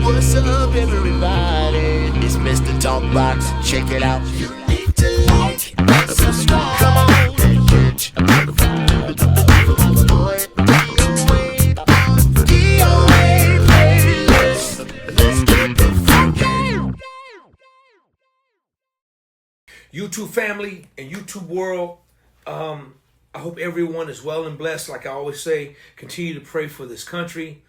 What's up, everybody? It's Mr. Talkbox. Check it out. You need to like and subscribe. Come on and catch a motherfucker. Boy, DOA Playist. Let's keep it funky. YouTube family and YouTube world, I hope everyone is well and blessed. Like I always say, continue to pray for this country.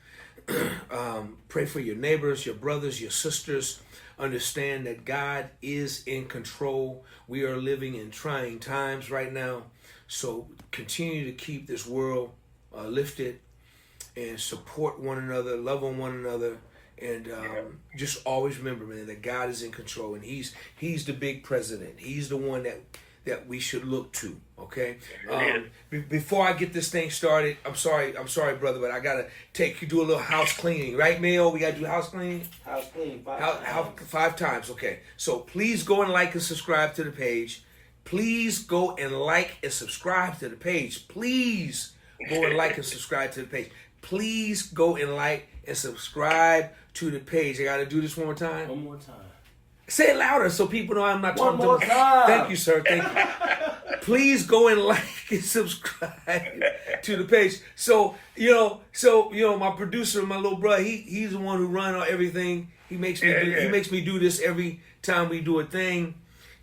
Pray for your neighbors, your brothers, your sisters. Understand that God is in control. We are living in trying times right now. So continue to keep this world lifted and support one another, love on one another. And just always remember, man, that God is in control, and He's the big president. He's the one that we should look to. Okay. Before I get this thing started, I'm sorry, brother, but I gotta do a little house cleaning, right, Mayo? We gotta do house cleaning. House cleaning five times. Okay. So please go and like and subscribe to the page. Please go and like and subscribe to the page. Please go and like and subscribe to the page. Please go and like and subscribe to the page. I got to do this one more time. One more time. Say it louder so people know I'm not talking to them. One more time. Thank you, sir. Thank you. Please go and like and subscribe to the page. So my producer, my little brother, he's the one who run everything. He makes me do this every time we do a thing,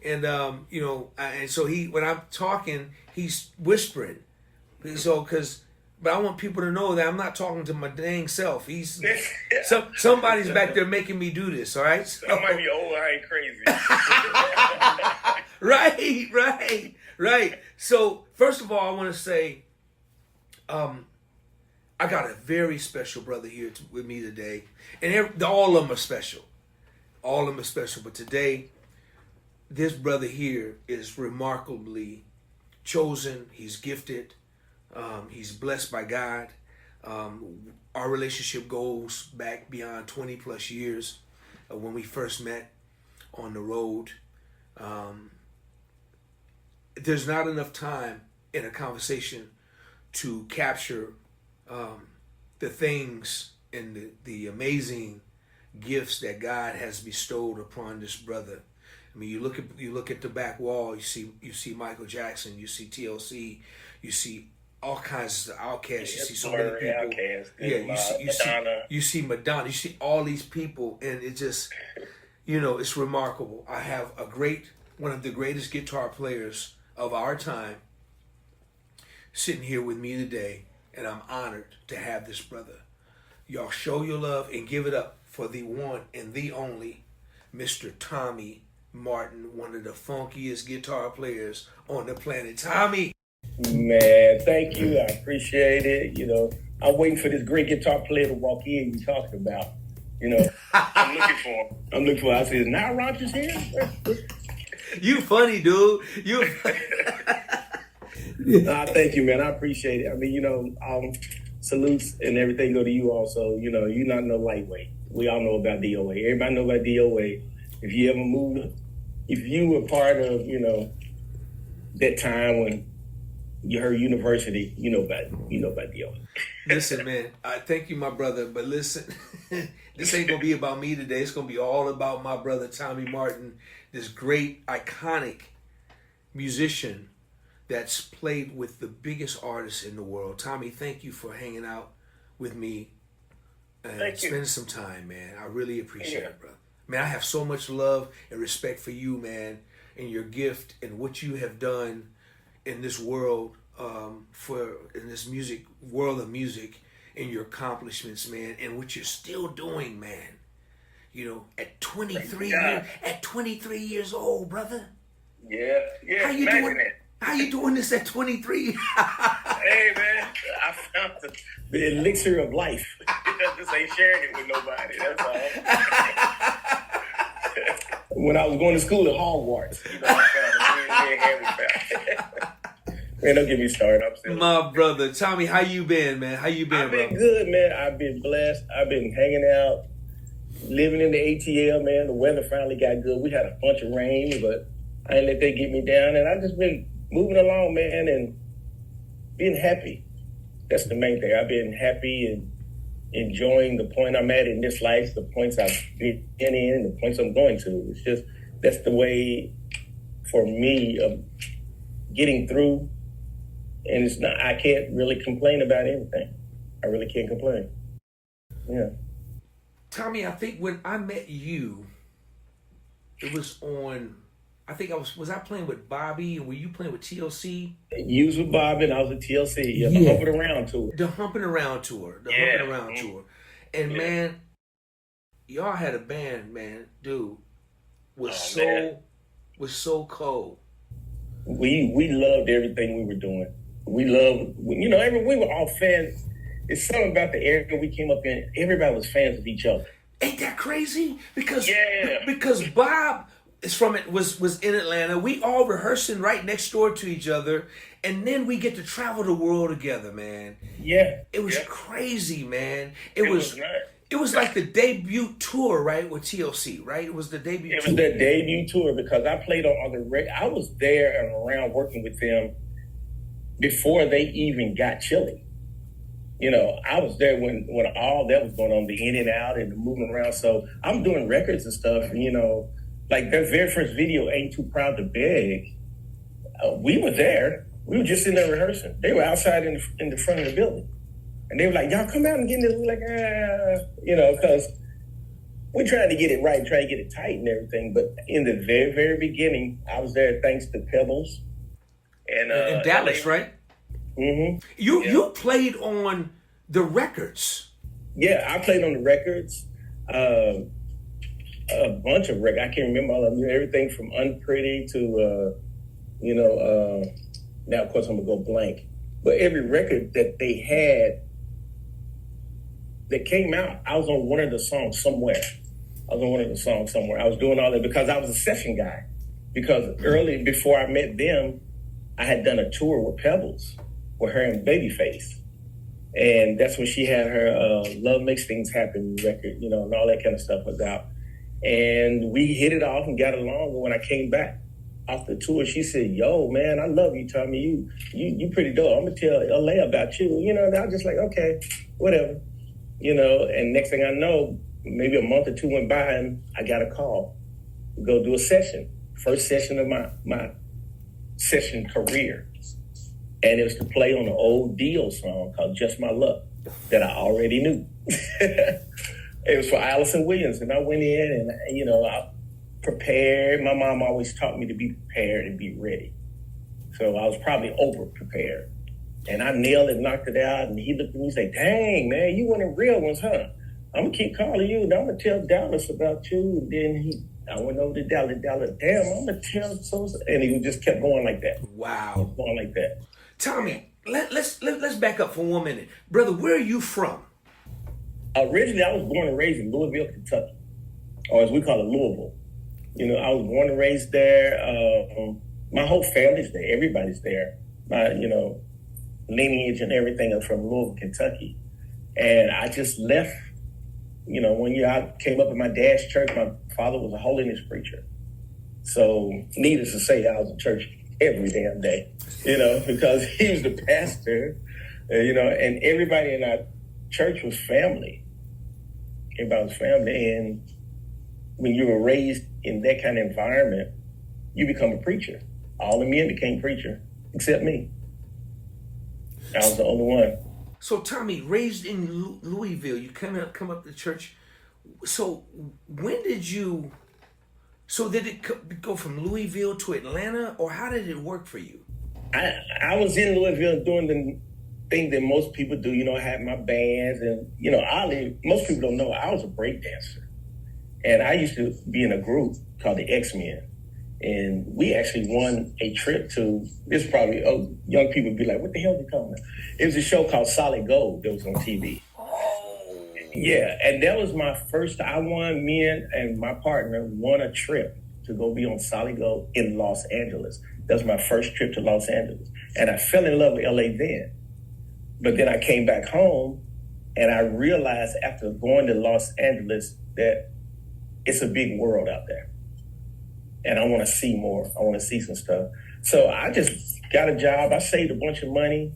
and and so when I'm talking, he's whispering. So But I want people to know that I'm not talking to my dang self. Somebody's back there making me do this, all right? So, I might be old, I ain't crazy. Right. So, first of all, I want to say, I got a very special brother here with me today. And all of them are special. All of them are special. But today, this brother here is remarkably chosen. He's gifted. He's blessed by God. Our relationship goes back beyond 20 plus years when we first met on the road. There's not enough time in a conversation to capture the things and the amazing gifts that God has bestowed upon this brother. I mean, you look at the back wall. You see Michael Jackson. You see TLC. You see all kinds of outcasts. You see so many people. You see Madonna. You see all these people, and it just, it's remarkable. I have one of the greatest guitar players of our time sitting here with me today, and I'm honored to have this brother. Y'all show your love and give it up for the one and the only Mr. Tomi Martin, one of the funkiest guitar players on the planet. Tommy. Man, thank you. I appreciate it. I'm waiting for this great guitar player to walk in you're talking about. I'm looking for him. I said, now Rogers here? You funny, dude. Thank you, man. I appreciate it. I mean, salutes and everything go to you also. You're not no lightweight. We all know about DOA. Everybody know about DOA. If you ever moved, if you were part of, that time when you heard university, you know about DOA. Listen, man, I thank you, my brother. But listen, this ain't gonna be about me today. It's gonna be all about my brother Tomi Martin, this great, iconic musician that's played with the biggest artists in the world. Tommy, thank you for hanging out with me and spending some time, man. I really appreciate it, brother. Man, I have so much love and respect for you, man, and your gift and what you have done in this world, in this world of music, and your accomplishments, man, and what you're still doing, man. At 23 years old, brother. Yeah. How you doing this at 23? Hey, man, I found the elixir of life. Just ain't sharing it with nobody. That's all. When I was going to school at Hogwarts, I found it. Man, don't get me started. I'm still my brother. Tommy, how you been, man? How you been, bro? I've been good, man. I've been blessed. I've been hanging out, living in the ATL, man. The weather finally got good. We had a bunch of rain, but I ain't let that get me down. And I've just been moving along, man, and being happy. That's the main thing. I've been happy and enjoying the point I'm at in this life, the points I've been in, and the points I'm going to. It's just, that's the way for me of getting through. And it's not, I can't really complain about anything. I really can't complain. Yeah. Tomi, I think when I met you, it was on, I think was I playing with Bobby, and were you playing with TLC? You was with Bobby and I was with TLC. Yeah, Yeah. the Humping Around tour. The Humping Around tour. Humping Around tour. And man, y'all had a band, man, dude, was so cold. We loved everything we were doing. We loved, we were all fans. It's something about the area we came up in. Everybody was fans of each other. Ain't that crazy? Because Bob was in Atlanta. We all rehearsing right next door to each other, and then we get to travel the world together, man. Yeah, it was crazy, man. It was nice. It was like the debut tour, right, with TLC, right? It was the debut. It was their debut tour because I played on the record. I was there and around working with them before they even got Chili. I was there when all that was going on, the in and out and the moving around. So I'm doing records and stuff, like their very first video, Ain't Too Proud to Beg. We were there. We were just in there rehearsing. They were outside in the front of the building. And they were like, y'all come out and get in this. We're like, because we tried to get it right, try to get it tight and everything. But in the very, very beginning, I was there thanks to Pebbles. And in Dallas, right? Mm-hmm. You played on the records. Yeah, I played on the records. A bunch of records. I can't remember all of them. Everything from Unpretty to, now, of course, I'm going to go blank. But every record that they had that came out, I was on one of the songs somewhere. I was doing all that because I was a session guy. Because early, before I met them, I had done a tour with Pebbles, with her and Babyface. And that's when she had her Love Makes Things Happen record, and all that kind of stuff was out. And we hit it off and got along. And when I came back off the tour, she said, yo, man, I love you, Tomi. You pretty dope. I'm going to tell LA about you. And I was just like, okay, whatever. And next thing I know, maybe a month or two went by and I got a call to go do a session. First session of my session career. And it was to play on an old Dio song called Just My Luck that I already knew. It was for Allison Williams. And I went in and, I prepared. My mom always taught me to be prepared and be ready. So I was probably over prepared. And I nailed it, knocked it out. And he looked at me and said, dang, man, you one of the real ones, huh? I'm going to keep calling you. And I'm going to tell Dallas about you. And then I went over to Dallas. Damn, I'm going to tell so. And he just kept going like that. Wow. Going like that. Tomi, let's back up for 1 minute. Brother, where are you from? Originally, I was born and raised in Louisville, Kentucky. Or as we call it, Louisville. I was born and raised there. My whole family's there. Everybody's there. My, lineage and everything are from Louisville, Kentucky. And I just left, one year I came up in my dad's church. My father was a holiness preacher. So needless to say, I was in church every damn day, because he was the pastor, and everybody in our church was family. Everybody was family. And when you were raised in that kind of environment, you become a preacher. All the men became preacher, except me. I was the only one. So, Tomi, raised in Louisville, you come up to church. So, when did you? So, did it go from Louisville to Atlanta, or how did it work for you? I was in Louisville doing the thing that most people do. I had my bands, and most people don't know I was a break dancer, and I used to be in a group called the X-Men. And we actually won a trip to, this probably, young people would be like, what the hell are they talking about? It was a show called Solid Gold that was on TV. Oh. Yeah, and that was my first, me and my partner won a trip to go be on Solid Gold in Los Angeles. That was my first trip to Los Angeles. And I fell in love with LA then. But then I came back home and I realized after going to Los Angeles that it's a big world out there. And I want to see more. I want to see some stuff. So I just got a job. I saved a bunch of money.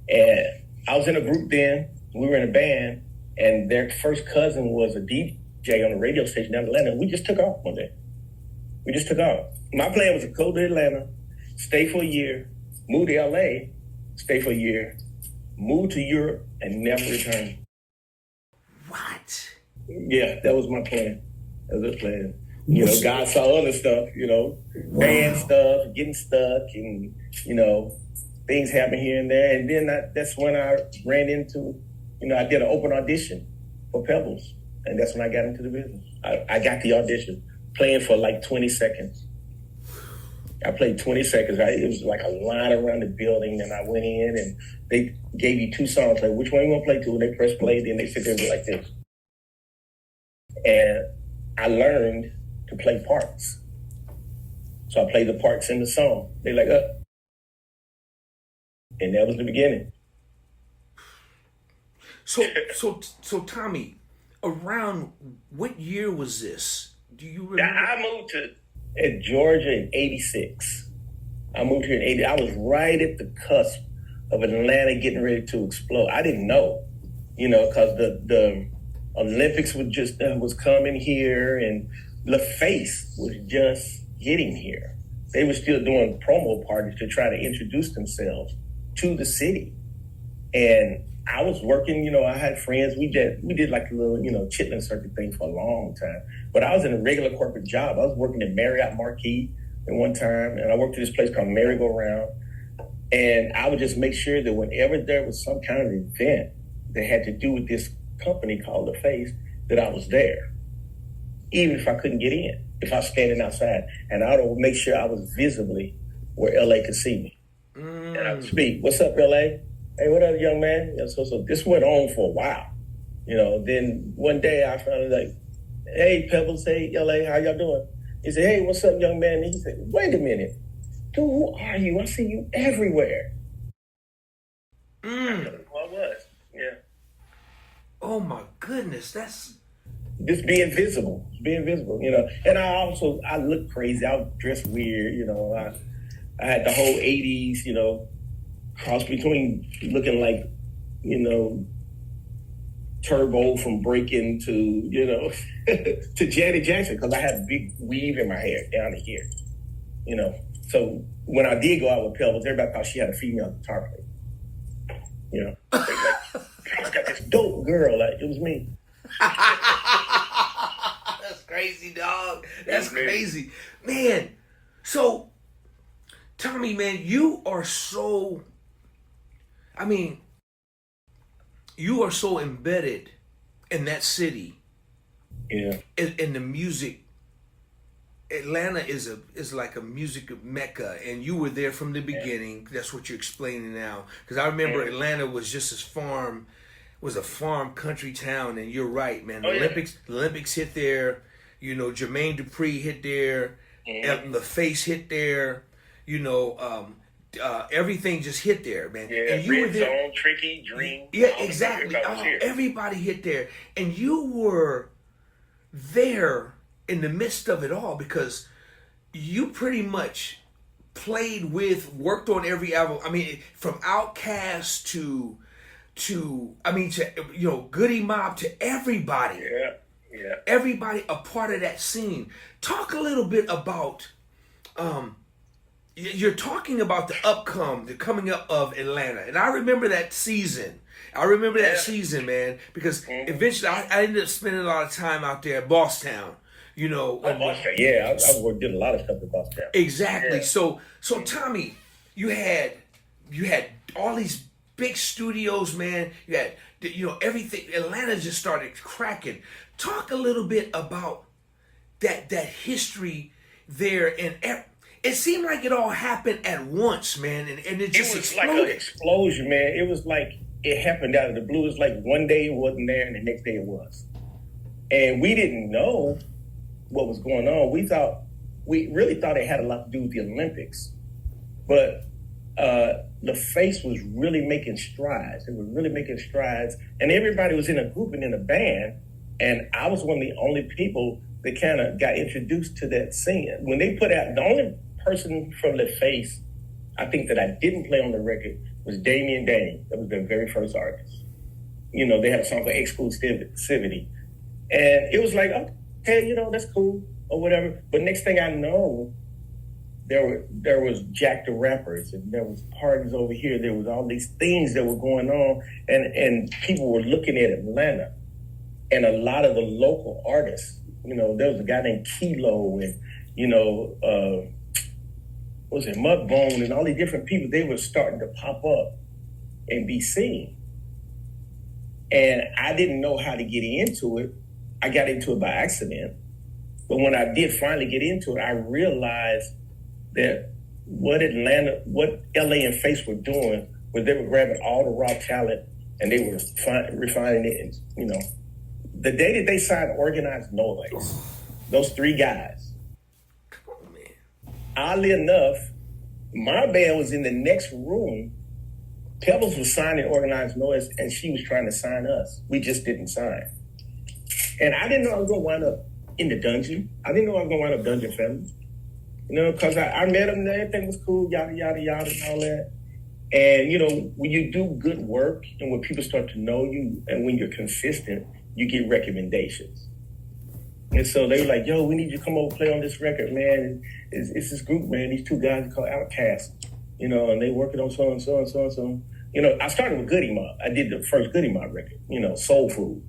And I was in a group then. We were in a band. and their first cousin was a DJ on a radio station down in Atlanta. And we just took off one day. We just took off. My plan was to go to Atlanta, stay for a year, move to LA, stay for a year, move to Europe, and never return. What? Yeah, that was my plan. That was the plan. You know, God saw other stuff, you know, band stuff, getting stuck, and, you know, things happen here and there. And then that's when I ran into, you know, I did an open audition for Pebbles. And that's when I got into the business. I got the audition, playing for like 20 seconds. I played 20 seconds. It was like a line around the building, and I went in, and they gave you 2 songs. Like, which one you want to play to? And they press play, then they sit there and go like this. And I learned to play parts. So I played the parts in the song. They like, and that was the beginning. So Tomi, around what year was this? Do you remember? I moved to Georgia in '86. I moved here in '80. I was right at the cusp of Atlanta getting ready to explode. I didn't know, you know, because the Olympics was coming here, and LaFace was just getting here. They were still doing promo parties to try to introduce themselves to the city. And I was working, you know, I had friends. We did like a little, you know, chitlin circuit thing for a long time. But I was in a regular corporate job. I was working at Marriott Marquis at one time, and I worked at this place called Merry Go Round. And I would just make sure that whenever there was some kind of event that had to do with this company called LaFace, that I was there, even if I couldn't get in, if I was standing outside. And I would make sure I was visibly where LA could see me. And I would speak, "What's up, LA? Hey, what up, young man?" You know, so this went on for a while. You know, then one day I found like, "Hey, Pebbles, hey, LA, how y'all doing?" He said, "Hey, what's up, young man?" And he said, "Wait a minute. Dude, who are you? I see you everywhere." I know who I was. Yeah. Oh my goodness, that's Just being visible, you know. And I looked crazy. I was dressed weird, you know. I had the whole 80s, you know, cross between looking like, you know, Turbo from Breaking to, you know, to Janet Jackson, because I had a big weave in my hair down to here, you know. So when I did go out with Pebbles, everybody thought she had a female guitar player, you know. Like, I got this dope girl, like, it was me. That's crazy, dog. That's crazy, man. So, Tomi, man, you are so. I mean, you are so embedded in that city. Yeah. In the music. Atlanta is like a music mecca, and you were there from the beginning. Yeah. That's what you're explaining now. Because I remember Atlanta was just was a farm country town, and you're right, man. The Olympics hit there. You know, Jermaine Dupri hit there. LaFace hit there. You know, everything just hit there, man. Yeah, and you were there. Zone, Tricky, Dream. Yeah, exactly. Everybody hit there, and you were there in the midst of it all, because you pretty much worked on every album. I mean, from Outkast to you know, Goody Mob, to everybody. Yeah. Everybody a part of that scene. Talk a little bit about you're talking about the coming up of Atlanta. And I remember that season. That season, man, because eventually I ended up spending a lot of time out there at Bosstown. You know, Bosstown. Yeah, I did a lot of stuff at Bosstown. Exactly. Yeah. So Tomi, you had all these big studios, man. You had, you know, everything. Atlanta just started cracking. Talk a little bit about that history there, and it seemed like it all happened at once, man, and it just exploded. Like an explosion, man. It was like it happened out of the blue. It was like one day it wasn't there, and the next day it was. And we didn't know what was going on. We really thought it had a lot to do with the Olympics, but LaFace was really making strides. They were really making strides, and everybody was in a group and in a band, and I was one of the only people that kind of got introduced to that scene. When they put out, the only person from LaFace, I think, that I didn't play on the record was Damien Dane. That was their very first artist. they had a song called Exclusivity. And it was like, okay, that's cool or whatever. But next thing I know, there was Jack the Rappers, and there was parties over here. There was all these things that were going on, and people were looking at Atlanta. And a lot of the local artists, there was a guy named Kilo and, Mudbone and all these different people, they were starting to pop up and be seen. And I didn't know how to get into it. I got into it by accident. But when I did finally get into it, I realized that what LA and Face were doing was they were grabbing all the raw talent and they were refining it. And, the day that they signed Organized Noise, those three guys, oddly enough, my band was in the next room. Pebbles was signing Organized Noise, and she was trying to sign us. We just didn't sign. And I didn't know I was going to wind up in the dungeon. I didn't know I was going to wind up Dungeon Family. Because I met them and everything was cool, yada, yada, yada, and all that. And, when you do good work and when people start to know you and when you're consistent, you get recommendations. And so they were like, yo, we need you to come over play on this record, man. It's this group, man. These two guys called Outcast, and they working on so and so and so and so. I started with Goody Mob. I did the first Goody Mob record, Soul Food.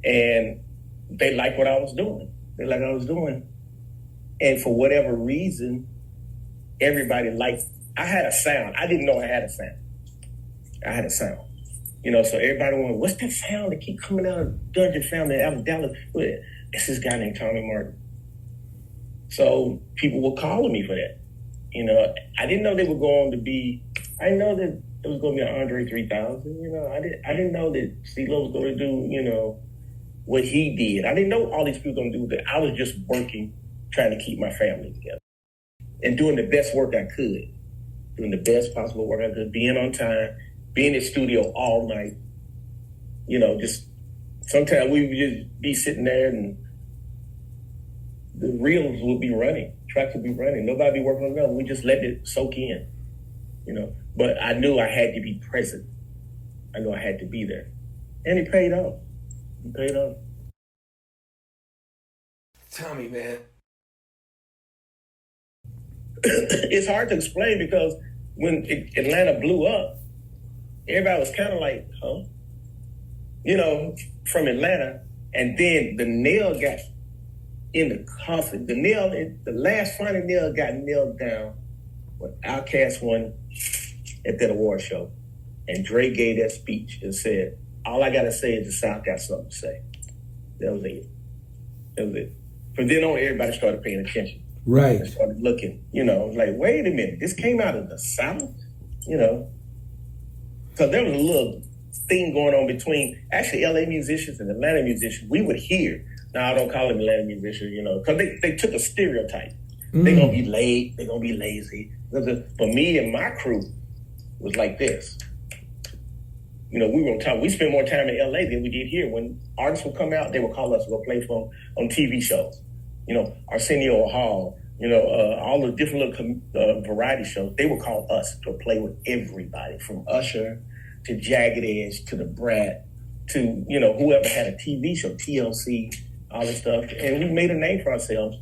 And they liked what I was doing. And for whatever reason, everybody liked. I had a sound. I didn't know I had a sound. I had a sound. So everybody went, what's that sound that keep coming out of Dungeon Family out of Dallas? It's this guy named Tomi Martin. So people were calling me for that. I didn't know they were going to be, I didn't know that it was going to be an Andre 3000. I didn't know that CeeLo was going to do, what he did. I didn't know all these people were going to do that. I was just working, trying to keep my family together and doing the best work I could, doing the best possible work I could, being on time, being in the studio all night, just sometimes we would just be sitting there and the reels would be running, tracks would be running. Nobody be working on them. We just let it soak in, But I knew I had to be present. I knew I had to be there. And it paid off. Tomi, man. It's hard to explain because when Atlanta blew up, everybody was kind of like, huh? From Atlanta. And then the nail got in the coffin. The last final nail got nailed down when Outkast won at that award show. And Dre gave that speech and said, all I got to say is the South got something to say. That was it. From then on, everybody started paying attention. Right. I started looking, like, wait a minute, this came out of the South, because there was a little thing going on between actually LA musicians and Atlanta musicians. We would hear, now I don't call them Atlanta musicians, because they took a stereotype. They're going to be late, they're going to be lazy. But me and my crew was like this. We were on time. We spent more time in LA than we did here. When artists would come out, they would call us to go play for them on TV shows. Arsenio Hall, all the different little variety shows, they would call us to play with everybody from Usher to Jagged Edge to the Brat to, whoever had a TV show, TLC, all this stuff. And we made a name for ourselves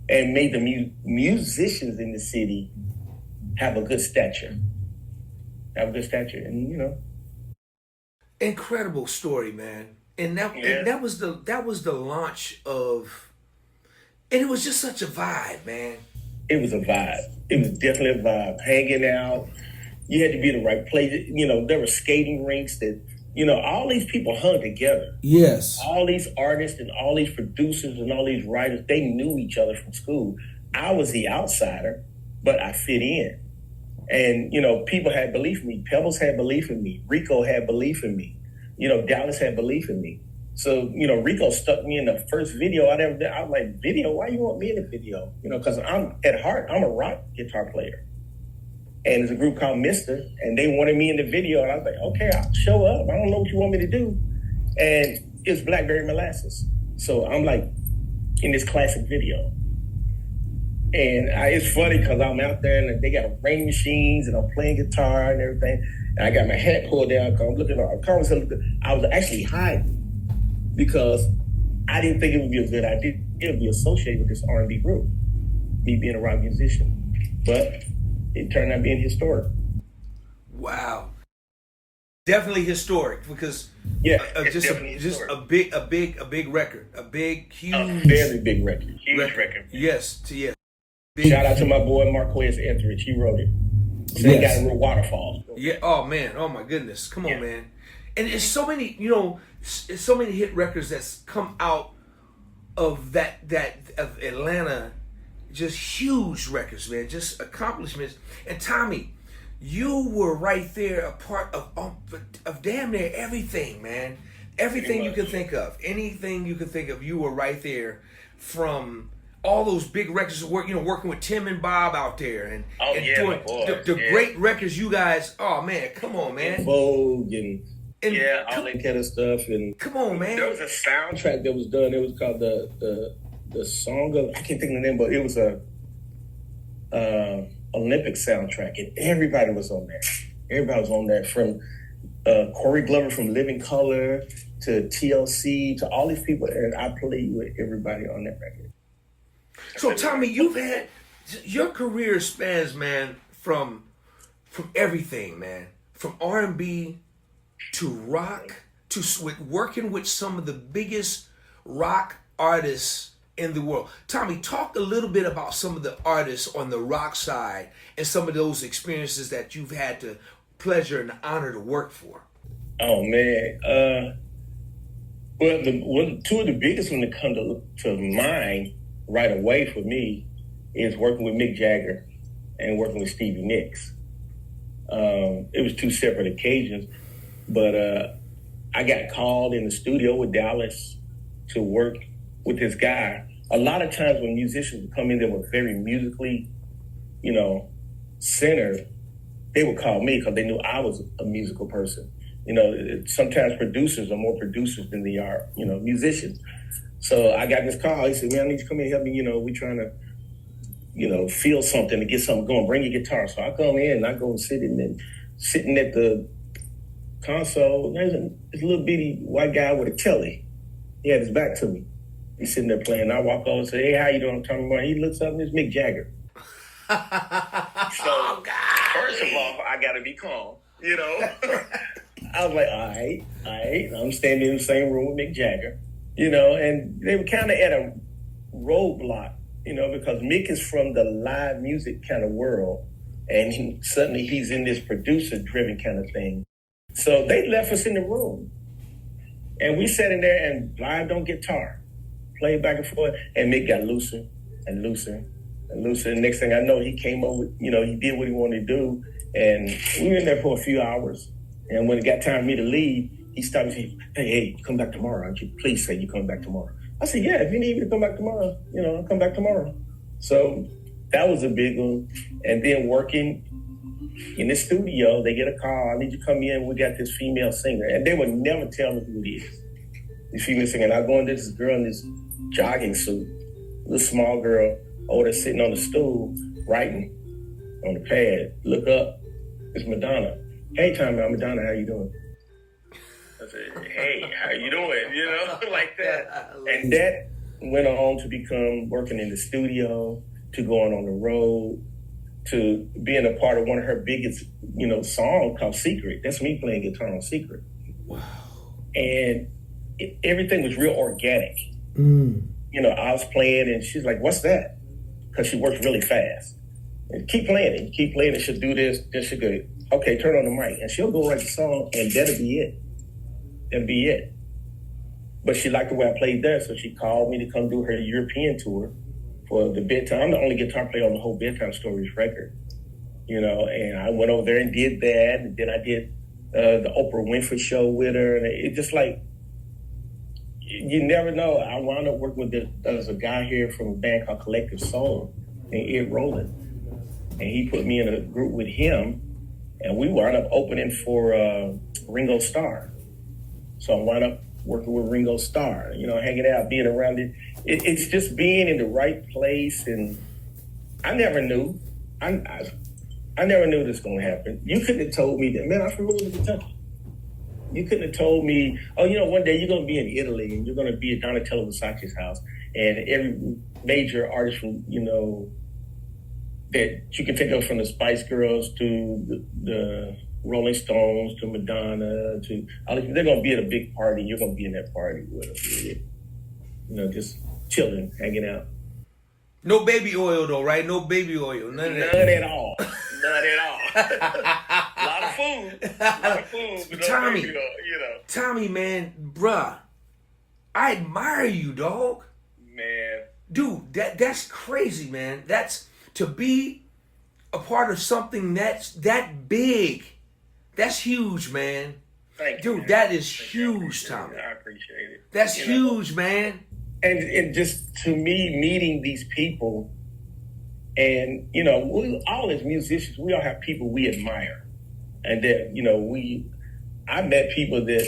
and made the musicians in the city have a good stature. And, Incredible story, man. And that was the launch of. And it was just such a vibe, man. It was a vibe. It was definitely a vibe. Hanging out. You had to be in the right place. There were skating rinks that, all these people hung together. Yes. All these artists and all these producers and all these writers, they knew each other from school. I was the outsider, but I fit in. And, people had belief in me. Pebbles had belief in me. Rico had belief in me. Dallas had belief in me. So, Rico stuck me in the first video I ever did. I was like, video? Why you want me in the video? Because at heart, I'm a rock guitar player. And there's a group called Mister, and they wanted me in the video. And I was like, okay, I'll show up. I don't know what you want me to do. And it's Blackberry Molasses. So I'm like in this classic video. It's funny because I'm out there and they got rain machines and I'm playing guitar and everything. And I got my hat pulled down because I'm looking at I was actually hiding because I didn't think it would be a good idea to be associated with this R&B group, me being a rock musician. But it turned out being historic. Wow. Definitely historic because just a big record, a big, huge, a very big record, huge record. Yes. Big. Shout out to my boy Marquez Etheridge. He wrote it. So they got a real waterfall. Yeah. Oh man. Oh my goodness. Come on, man. And there's so many, so many hit records that's come out of that of Atlanta. Just huge records, man. Just accomplishments. And Tomi, you were right there, a part of damn near everything, man. Everything you can think of, anything you can think of, you were right there. From all those big records, working with Tim and Bob out there, and doing the great records. You guys, oh man, come on, man. Vogue and all that kind of stuff. And come on, man. There was a soundtrack that was done. It was called the song of, I can't think of the name, but it was a Olympic soundtrack, and everybody was on there. Everybody was on there, from Corey Glover from Living Color to TLC to all these people, and I played with everybody on that record. So Tomi, you've had your career spans, man, from everything, man, from R&B to rock to working with some of the biggest rock artists in the world. Tomi, talk a little bit about some of the artists on the rock side and some of those experiences that you've had the pleasure and the honor to work for. Oh man, two of the biggest ones that come to mind right away for me is working with Mick Jagger and working with Stevie Nicks. It was two separate occasions, but I got called in the studio with Dallas to work with this guy. A lot of times when musicians would come in that were very musically, centered, they would call me because they knew I was a musical person. Sometimes producers are more producers than they are, musicians. So I got this call. He said, man, I need you to come in and help me. We're trying to, feel something to get something going. Bring your guitar. So I come in and I go and sitting at the console. There's this little bitty white guy with a telly. He had his back to me. He's sitting there playing. I walk over and say, hey, how you doing? I'm Tomi Martin. He looks up and it's Mick Jagger. So, first of all, I got to be calm, I was like, all right. I'm standing in the same room with Mick Jagger, and they were kind of at a roadblock, because Mick is from the live music kind of world, and suddenly he's in this producer-driven kind of thing. So they left us in the room, and we sat in there and live on guitar, played back and forth, and Mick got looser and looser and looser. And next thing I know, he came over, he did what he wanted to do, and we were in there for a few hours. And when it got time for me to leave, he stopped and said, hey, come back tomorrow. Aren't you? Please say you come back tomorrow. I said, yeah, if you need me to come back tomorrow, I'll come back tomorrow. So that was a big one. And then working in the studio, they get a call. I need you to come in. We got this female singer. And they would never tell me who it is. This female singer. And I go into this girl in this jogging suit, little small girl over there sitting on the stool, writing on the pad. Look up. It's Madonna. Hey, Tomi, I'm Madonna. How you doing? I said, hey, how you doing? Like that. And that went on to become working in the studio, to going on the road, to being a part of one of her biggest, songs called Secret. That's me playing guitar on Secret. Wow. And everything was real organic. I was playing and she's like, what's that? Because she works really fast. And keep playing it. She'll do this, then she'll go, okay, turn on the mic. And she'll go write the song and that'll be it. But she liked the way I played there, so she called me to come do her European tour for the Bedtime. I'm the only guitar player on the whole Bedtime Stories record, and I went over there and did that. And then I did the Oprah Winfrey show with her. And it just like, you never know. I wound up working with there's a guy here from a band called Collective Soul named Ed Rowland. And he put me in a group with him, and we wound up opening for Ringo Starr. So I wound up working with Ringo Starr, hanging out, being around it. It's just being in the right place and I never knew. I never knew this was going to happen. You couldn't have told me that. Man, I'm from Louisville, Kentucky. You couldn't have told me, oh, one day you're going to be in Italy and you're going to be at Donatello Versace's house, and every major artist from, that you can think of, from the Spice Girls to the Rolling Stones to Madonna to they're going to be at a big party. You're going to be in that party with them, just chilling, hanging out. No baby oil though, right? No baby oil. None at all. None at all. A lot of food. But Tommy, no baby oil, Tommy, man, bruh, I admire you, dog. Man. Dude, that's crazy, man. That's to be a part of something that's that big. That's huge, man. Thank you. Dude, that is huge, Tommy. I appreciate it. That's huge, man. And just to me, meeting these people, and we all as musicians, we all have people we admire, and that I met people that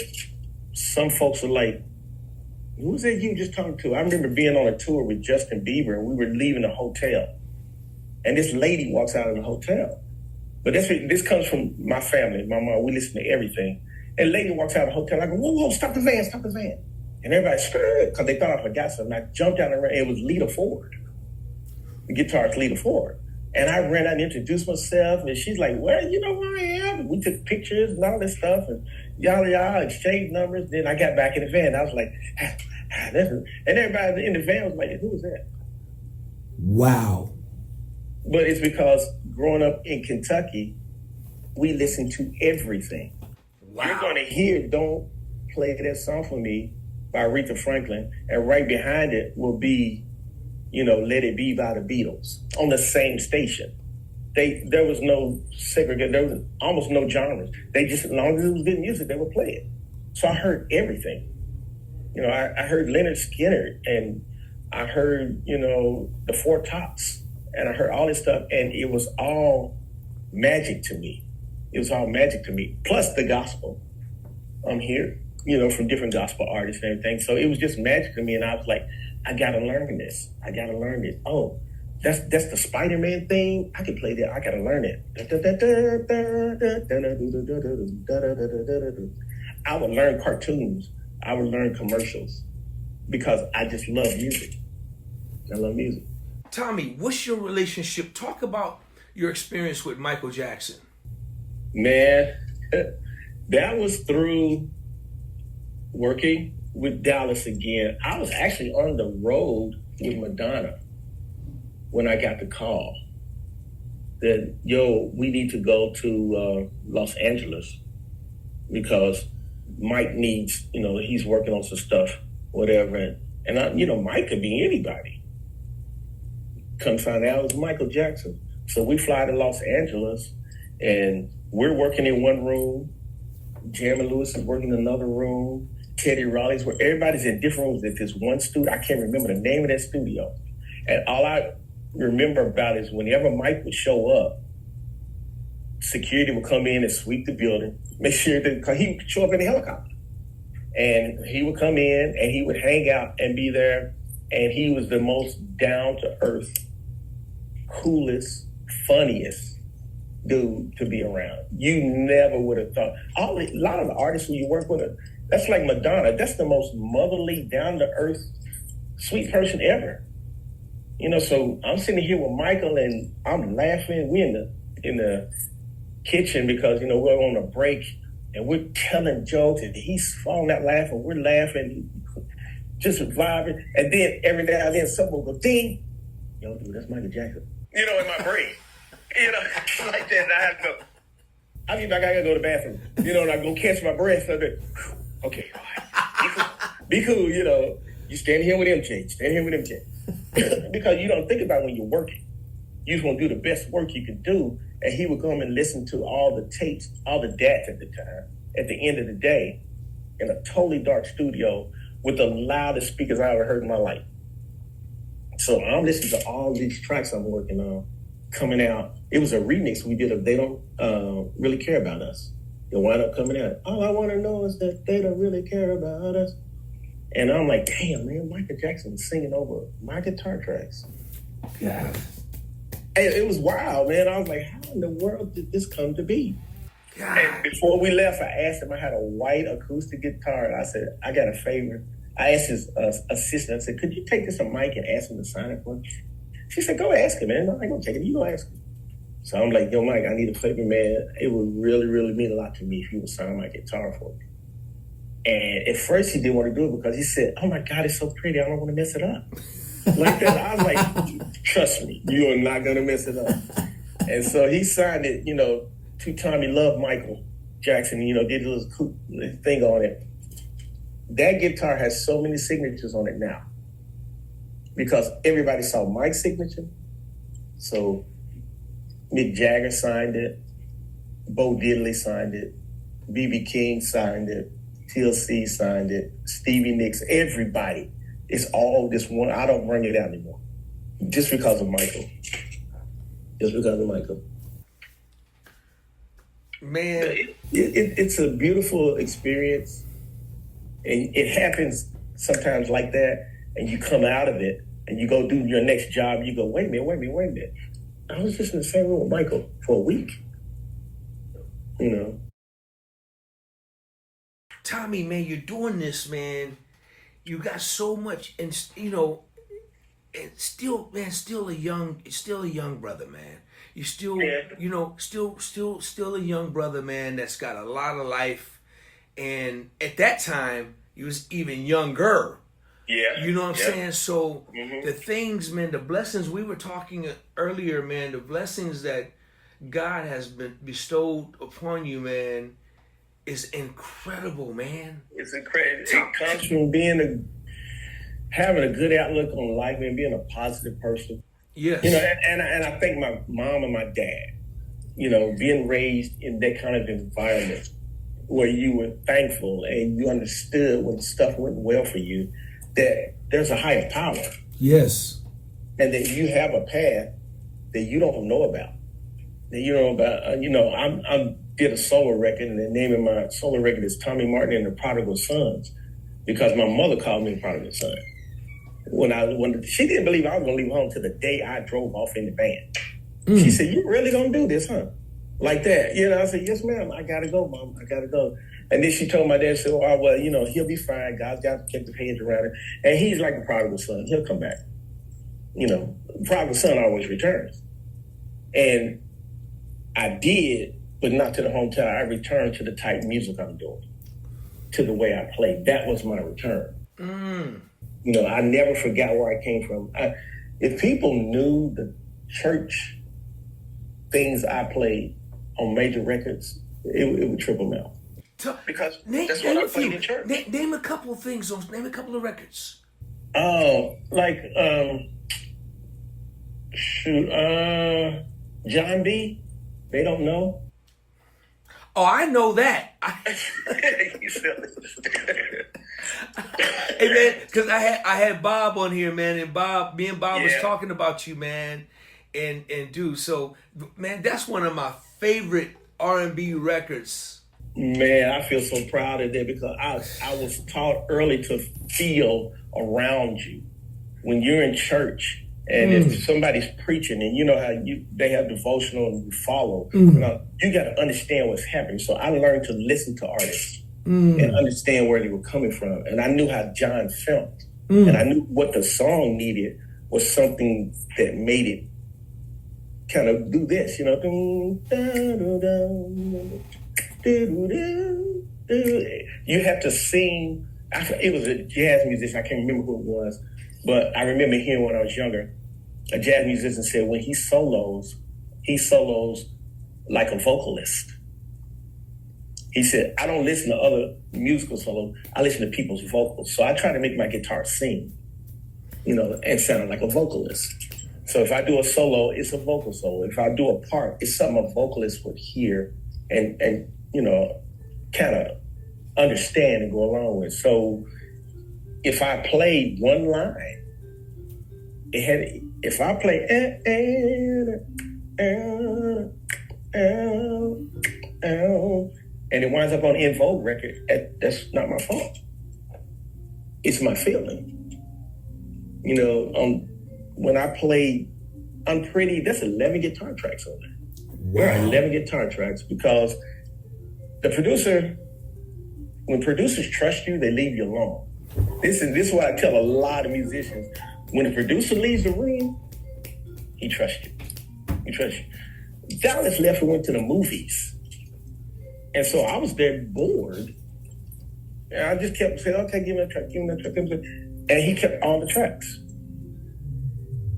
some folks are like, who was that you just talked to? I remember being on a tour with Justin Bieber, and we were leaving a hotel, and this lady walks out of the hotel. But this comes from my family, my mom. We listen to everything, and the lady walks out of the hotel. I go, whoa, stop the van. And everybody screamed because they thought I forgot something. I jumped out and ran. It was Lita Ford, the guitarist Lita Ford. And I ran out and introduced myself. And she's like, well, you know who I am? And we took pictures and all this stuff. And yada, exchanged numbers. Then I got back in the van. I was like, and everybody in the van was like, who was that? Wow. But it's because growing up in Kentucky, we listen to everything. Wow. You're going to hear Don't Play That Song For Me by Aretha Franklin, and right behind it will be, Let It Be by the Beatles on the same station. There was no segregation, there was almost no genres. They just, as long as it was good music, they would play it. So I heard everything. I heard Leonard Skinner, and I heard, the Four Tops, and I heard all this stuff, and it was all magic to me. Plus the gospel. I'm here, from different gospel artists and everything. So it was just magic to me, and I was like, I gotta learn this. Oh, that's the Spider-Man thing. I can play that. I gotta learn it. I would learn cartoons. I would learn commercials because I just love music. I love music. Tommy, what's your relationship? Talk about your experience with Michael Jackson. Man, that was through working with Dallas again. I was actually on the road with Madonna when I got the call that, we need to go to Los Angeles because Mike needs, he's working on some stuff, whatever. And I, Mike could be anybody. Come find out it was Michael Jackson. So we fly to Los Angeles, and we're working in one room. Jeremy Lewis is working in another room. Teddy Riley's where everybody's in different rooms at this one studio. I can't remember the name of that studio. And all I remember about is whenever Mike would show up, security would come in and sweep the building, make sure that, because he would show up in a helicopter. And he would come in and he would hang out and be there. And he was the most down-to-earth, coolest, funniest dude to be around. You never would have thought. A lot of the artists who you work with, that's like Madonna. That's the most motherly, down-to-earth, sweet person ever. So I'm sitting here with Michael and I'm laughing. We're in the kitchen because, we're on a break and we're telling jokes and he's falling out laughing. We're laughing, just vibing. And then every now and then someone will go, ding. Dude, that's Michael Jackson. In my brain. Like that. And I have to go. I mean, I gotta go to the bathroom. And I go catch my breath. So okay, all right. Be cool, You stand here with MJ. Because you don't think about when you're working. You just want to do the best work you can do. And he would come and listen to all the tapes, all the DATs at the time, at the end of the day, in a totally dark studio with the loudest speakers I ever heard in my life. So I'm listening to all these tracks I'm working on coming out. It was a remix we did of They Don't Really Care About Us. It wound up coming out. All I want to know is that they don't really care about us. And I'm like, damn, man, Michael Jackson was singing over my guitar tracks. Yeah. it was wild, man. I was like, how in the world did this come to be? God. And before we left, I asked him, I had a white acoustic guitar. And I said, I got a favor. I asked his assistant, I said, could you take this to Mike and ask him to sign it for me? She said, go ask him, man. No, I ain't gonna take it. You go ask him. So I'm like, yo, Mike, I need a favor, man. It would really, really mean a lot to me if you would sign my guitar for me. And at first he didn't want to do it because he said, oh my God, it's so pretty. I don't want to mess it up. Like that. I was like, trust me, you are not going to mess it up. And so he signed it, to Tommy Love Michael Jackson, did a little cool thing on it. That guitar has so many signatures on it now because everybody saw Mike's signature. So Mick Jagger signed it, Bo Diddley signed it, B.B. King signed it, TLC signed it, Stevie Nicks, everybody. It's all this one. I don't bring it out anymore. Just because of Michael. Man. It's a beautiful experience. And it happens sometimes like that. And you come out of it and you go do your next job. You go, wait a minute. I was just in the same room with Michael for a week. Tommy, man, you're doing this, man. You got so much, and and still a young brother, man. You still, still a young brother, man. That's got a lot of life, and at that time, you was even younger. Yeah, you know what I'm saying. So the things, man, the blessings we were talking earlier, man. The blessings that God has been bestowed upon you, man, is incredible, man. It's incredible. It comes from having a good outlook on life and being a positive person. Yes. And I think my mom and my dad, being raised in that kind of environment where you were thankful and you understood when stuff went well for you, that there's a higher power. Yes. And that you have a path that you don't know about. That you know about, I'm did a solo record, and the name of my solo record is Tomi Martin and the Prodigal Sons, because my mother called me the Prodigal Son. When she didn't believe I was going to leave home till the day I drove off in the van. She said, "You really going to do this, huh?" Like that. I said, "Yes, ma'am. I got to go, Mom. I got to go." And then she told my dad, said, "Oh, well, he'll be fine. God's got to keep the hedge around him. And he's like the prodigal son. He'll come back." The prodigal son always returns. And I did, but not to the hometown. I returned to the type of music I'm doing, to the way I play. That was my return. I never forgot where I came from. If people knew the church things I played on major records, it would triple them out. Because that's what I played in church. Name a couple of things. Name a couple of records. Oh, like John B. They don't know. Oh, I know that. Hey man, because I had Bob on here, man, and me and Bob was talking about you, man, and dude. So, man, that's one of my favorite R&B records. Man, I feel so proud of that because I was taught early to feel around you when you're in church. And if somebody's preaching and how they have devotional and you follow, you got to understand what's happening. So I learned to listen to artists and understand where they were coming from. And I knew how John felt. And I knew what the song needed was something that made it kind of do this, You have to sing. It was a jazz musician. I can't remember who it was. But I remember hearing when I was younger, a jazz musician said when he solos like a vocalist. He said, I don't listen to other musical solos. I listen to people's vocals. So I try to make my guitar sing, and sound like a vocalist. So if I do a solo, it's a vocal solo. If I do a part, it's something a vocalist would hear and kind of understand and go along with. So if I played one line, if I play and it winds up on En Vogue record, that's not my fault. It's my feeling. When I played Unpretty, that's 11 guitar tracks on there. There are 11 guitar tracks because the producer, when producers trust you, they leave you alone. This is what I tell a lot of musicians. When the producer leaves the room, he trusts you. He trusts you. Dallas left and went to the movies. And so I was there bored. And I just kept saying, okay, give me a track, give me a track. And he kept all the tracks.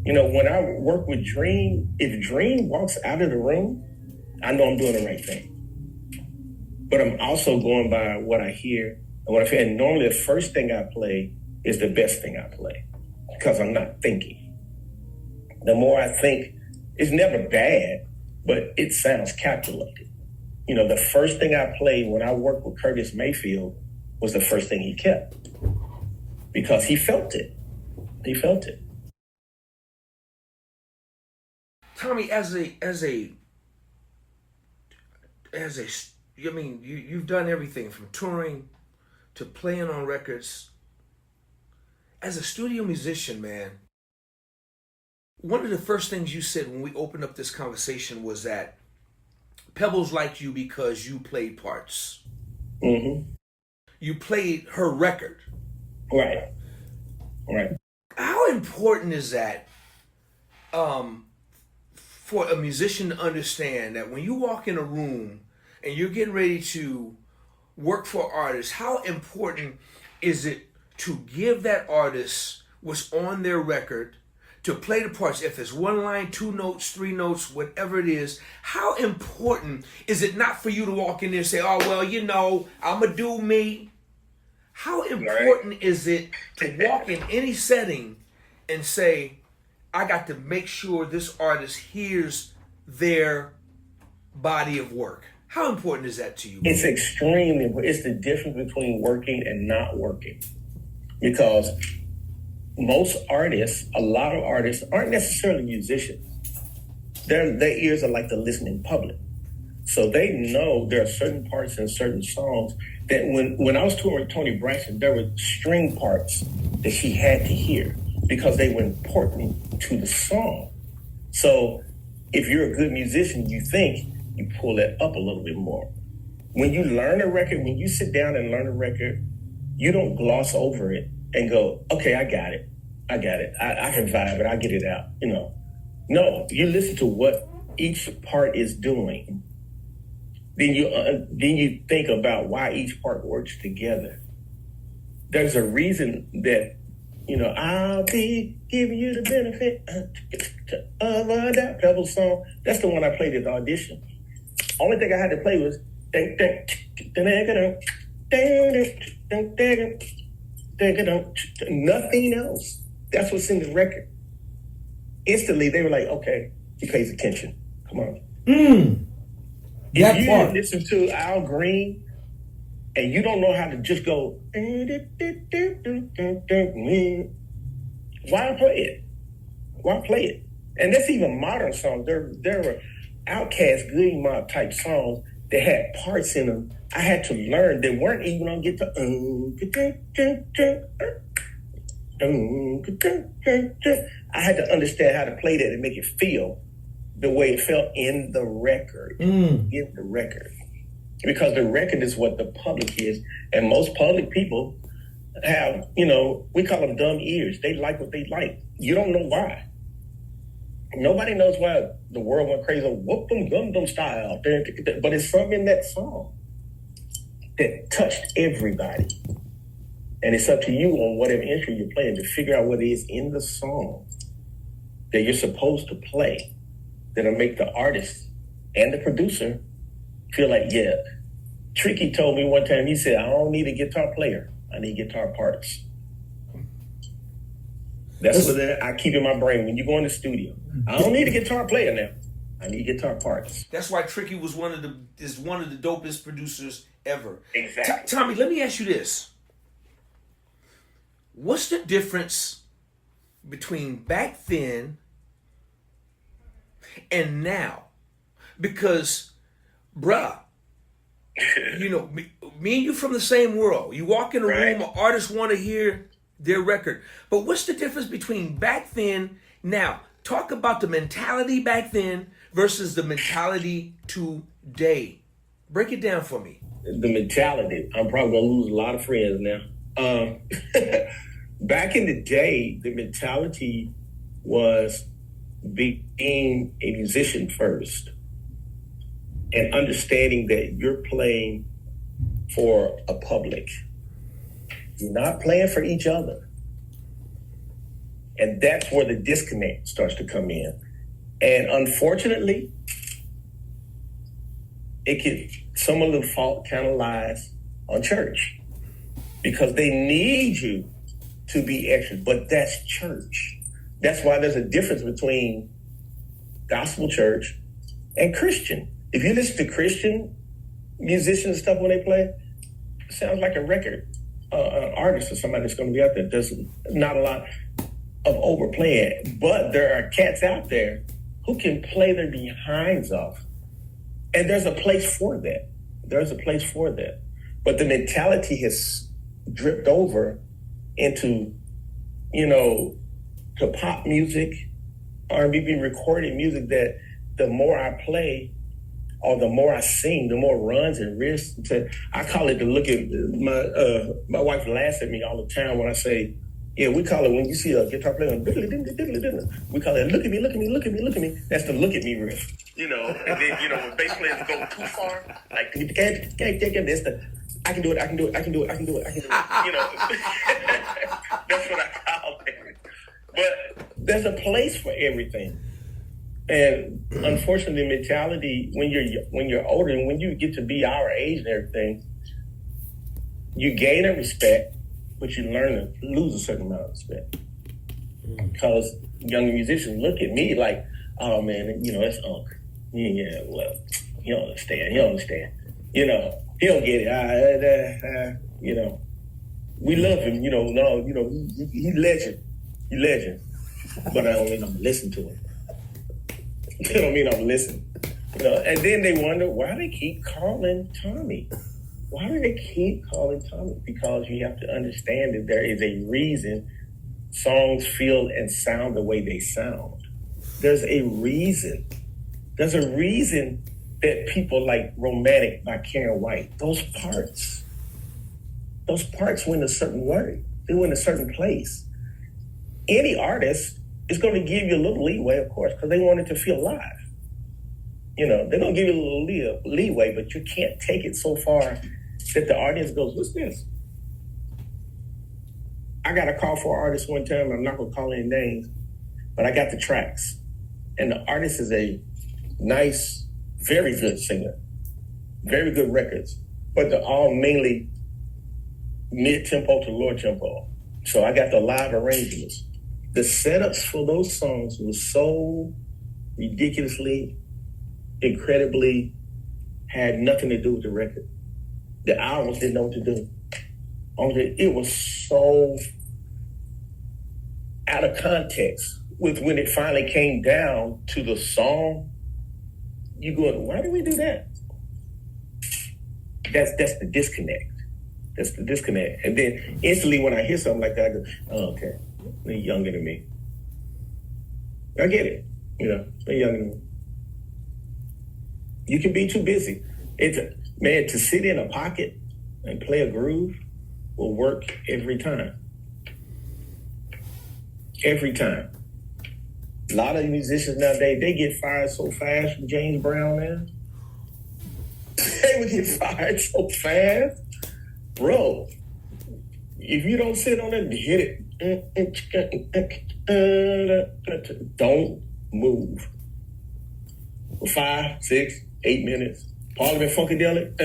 You know, when I work with Dream, if Dream walks out of the room, I know I'm doing the right thing. But I'm also going by what I hear and what I feel. And normally the first thing I play is the best thing I play because I'm not thinking. The more I think, it's never bad, but it sounds calculated. You know, the first thing I played when I worked with Curtis Mayfield was the first thing he kept because he felt it. He felt it. Tomi, I mean, you've done everything from touring to playing on records. As a studio musician, man, one of the first things you said when we opened up this conversation was that Pebbles liked you because you played parts. Mm-hmm. You played her record. Right. Right. How important is that for a musician to understand that when you walk in a room and you're getting ready to work for artists, how important is it to give that artist what's on their record, to play the parts? If it's one line, 2 notes, 3 notes, whatever it is, how important is it not for you to walk in there and say, oh, well, you know, I'm going to do me? How important is it to walk in any setting and say, I got to make sure this artist hears their body of work? How important is that to you? It's extremely important. It's the difference between working and not working. Because most artists, a lot of artists, aren't necessarily musicians. Their ears are like the listening public. So they know there are certain parts in certain songs that when I was touring with Toni Braxton, there were string parts that she had to hear because they were important to the song. So if you're a good musician, you think you pull that up a little bit more. When you learn a record, when you sit down and learn a record, you don't gloss over it and go, okay, I got it. I can vibe it. I get it out. You know, no, you listen to what each part is doing. Then you think about why each part works together. There's a reason that, you know, I'll be giving you the benefit of a doubt. Pebbles song. That's the one I played at the audition. Only thing I had to play was nothing else. That's what's in the record. Instantly, they were like, okay, he pays attention. Come on. If you listen to Al Green and you don't know how to just go, why play it? Why play it? And that's even modern songs. There were Outkast, Goody Mob type songs that had parts in them I had to learn that weren't even on guitar. I had to understand how to play that and make it feel the way it felt in the record. In the record. Because the record is what the public is. And most public people have, you know, we call them dumb ears. They like what they like. You don't know why. Nobody knows why the world went crazy. Whoop them, gum them style. But it's something in that song that touched everybody. And it's up to you on whatever instrument you're playing to figure out what it is in the song that you're supposed to play that'll make the artist and the producer feel like, yeah. Tricky told me one time, he said, I don't need a guitar player. I need guitar parts. That's what I keep in my brain when you go in the studio. I don't need a guitar player now. I need guitar parts. That's why Tricky was one of the dopest producers ever. Exactly. Tomi, let me ask you this. What's the difference between back then and now? Because, bruh, you know, me and you from the same world. You walk in a room, artists want to hear their record. But what's the difference between back then, now? Talk about the mentality back then versus the mentality today. Break it down for me. The mentality. I'm probably gonna lose a lot of friends now. Back in the day, the mentality was being a musician first and understanding that you're playing for a public. You're not playing for each other. And that's where the disconnect starts to come in. And unfortunately, some of the fault kind of lies on church because they need you to be extra, but that's church. That's why there's a difference between gospel church and Christian. If you listen to Christian musicians and stuff when they play, it sounds like a record artist or somebody that's going to be out there. There's not a lot of overplaying, but there are cats out there who can play their behinds off. And there's a place for that. There's a place for that. But the mentality has dripped over into, to pop music, R&B recorded music that the more I play or the more I sing, the more runs and risks. I call it the look at my wife laughs at me all the time when I say, yeah, we call it when you see a guitar player, we call it look at me, look at me, look at me, look at me. That's the look at me riff, and then, when bass players go too far, like, that's the, I can do it, I can do it, I can do it, I can do it, I can do it, That's what I call it. But there's a place for everything. And unfortunately, mentality, when you're older and when you get to be our age and everything, you gain a respect, but you learn to lose a certain amount of respect. Because younger musicians look at me like, oh man, that's Unc. Yeah, well, he don't understand. He don't get it. We love him. He's legend. He's legend. But I don't mean I'm listening to him. That don't mean I'm listening. And then they wonder why they keep calling Tomi. Why do they keep calling Tomi? Because you have to understand that there is a reason songs feel and sound the way they sound. There's a reason. There's a reason that people like Romantic by Karen White, those parts went a certain way. They went a certain place. Any artist is going to give you a little leeway, of course, because they want it to feel live. They're going to give you a little leeway, but you can't take it so far that the audience goes, what's this? I got a call for an artist one time. I'm not going to call any names, but I got the tracks. And the artist is a nice, very good singer, very good records, but they're all mainly mid-tempo to lower tempo. So I got the live arrangements. The setups for those songs was so ridiculously, incredibly, had nothing to do with the record. The albums didn't know what to do. It was so out of context. With when it finally came down to the song, you going, why did we do that? That's the disconnect. That's the disconnect. And then instantly when I hear something like that, I go, oh, okay, they're younger than me. I get it. They're younger than me. You can be too busy. To sit in a pocket and play a groove will work every time. Every time. A lot of musicians nowadays, they get fired so fast from James Brown now. They would get fired so fast. Bro, if you don't sit on it and hit it, don't move. For 5, 6, 8 minutes. Parliament Funkadelic.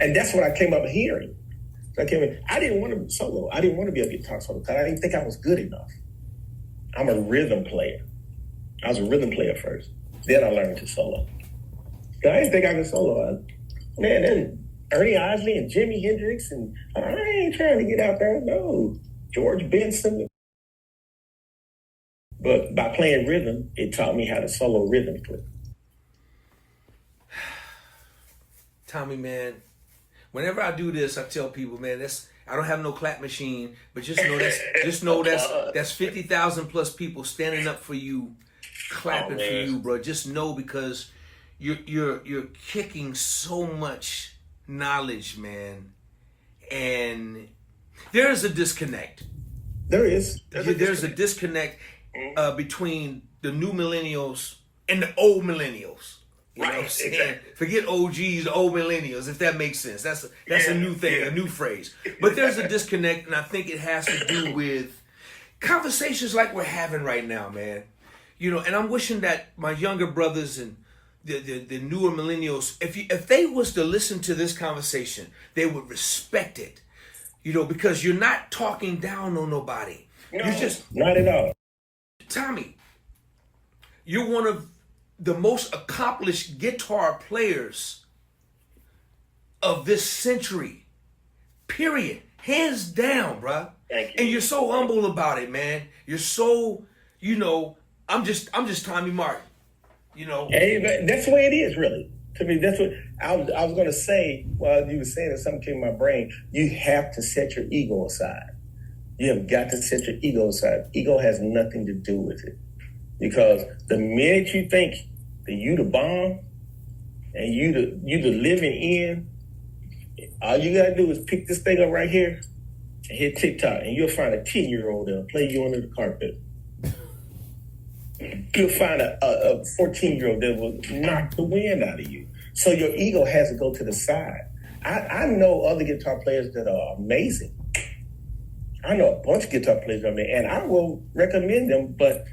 And that's what I came up hearing. I didn't want to be solo. I didn't want to be a guitar solo because I didn't think I was good enough. I'm a rhythm player. I was a rhythm player first. Then I learned to solo. I didn't think I could solo. Then Ernie Osley and Jimi Hendrix, and I ain't trying to get out there. No. George Benson. But by playing rhythm, it taught me how to solo rhythmically. Tomi, man, whenever I do this, I tell people, man, I don't have no clap machine, but just know that's 50,000 plus people standing up for you, clapping for you, bro. Just know, because you're kicking so much knowledge, man, and there is a disconnect. There's a disconnect between the new millennials and the old millennials. You know what I'm saying? Exactly. Forget OGs, old millennials, if that makes sense. That's a new thing, a new phrase. But there's a disconnect, and I think it has to do with conversations like we're having right now, man. You know, and I'm wishing that my younger brothers and the newer millennials, if they was to listen to this conversation, they would respect it. You know, because you're not talking down on nobody. No, you're just not at all. Tommy, you're one of the most accomplished guitar players of this century. Period. Hands down, bruh. Thank you. And you're so humble about it, man. You're so, you know, I'm just Tomi Martin. You know. Hey, that's the way it is, really. To me, that's what I was going to say while you were saying it. Something came in my brain. You have to set your ego aside. You have got to set your ego aside. Ego has nothing to do with it. Because the minute you think that you the bomb and you the living in, all you gotta do is pick this thing up right here and hit TikTok, and you'll find a 10-year-old that'll play you under the carpet. You'll find a 14-year-old that will knock the wind out of you. So your ego has to go to the side. I know other guitar players that are amazing. I know a bunch of guitar players that are amazing, and I will recommend them, but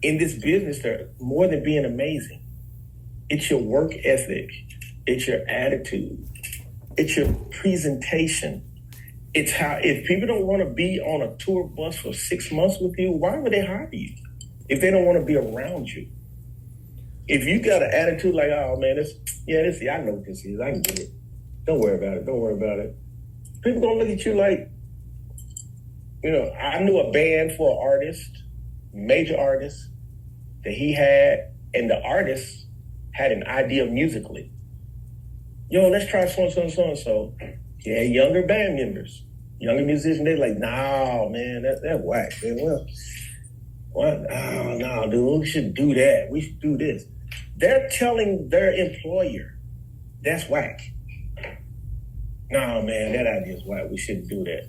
in this business, they're more than being amazing. It's your work ethic. It's your attitude. It's your presentation. It's how, if people don't want to be on a tour bus for 6 months with you, why would they hire you? If they don't want to be around you. If you got an attitude like, oh man, I know what this is. I can get it. Don't worry about it. Don't worry about it. People gonna look at you like, you know, I knew a band for an artist, major artist, that he had, and the artist had an idea musically. Yo, let's try so-and-so and so-and-so. He had younger band members, younger musicians. They're like, nah, man, that whack. Man. Well, what? Oh, no, dude, we should do that. We should do this. They're telling their employer, that's whack. No, man, that idea is whack. We shouldn't do that.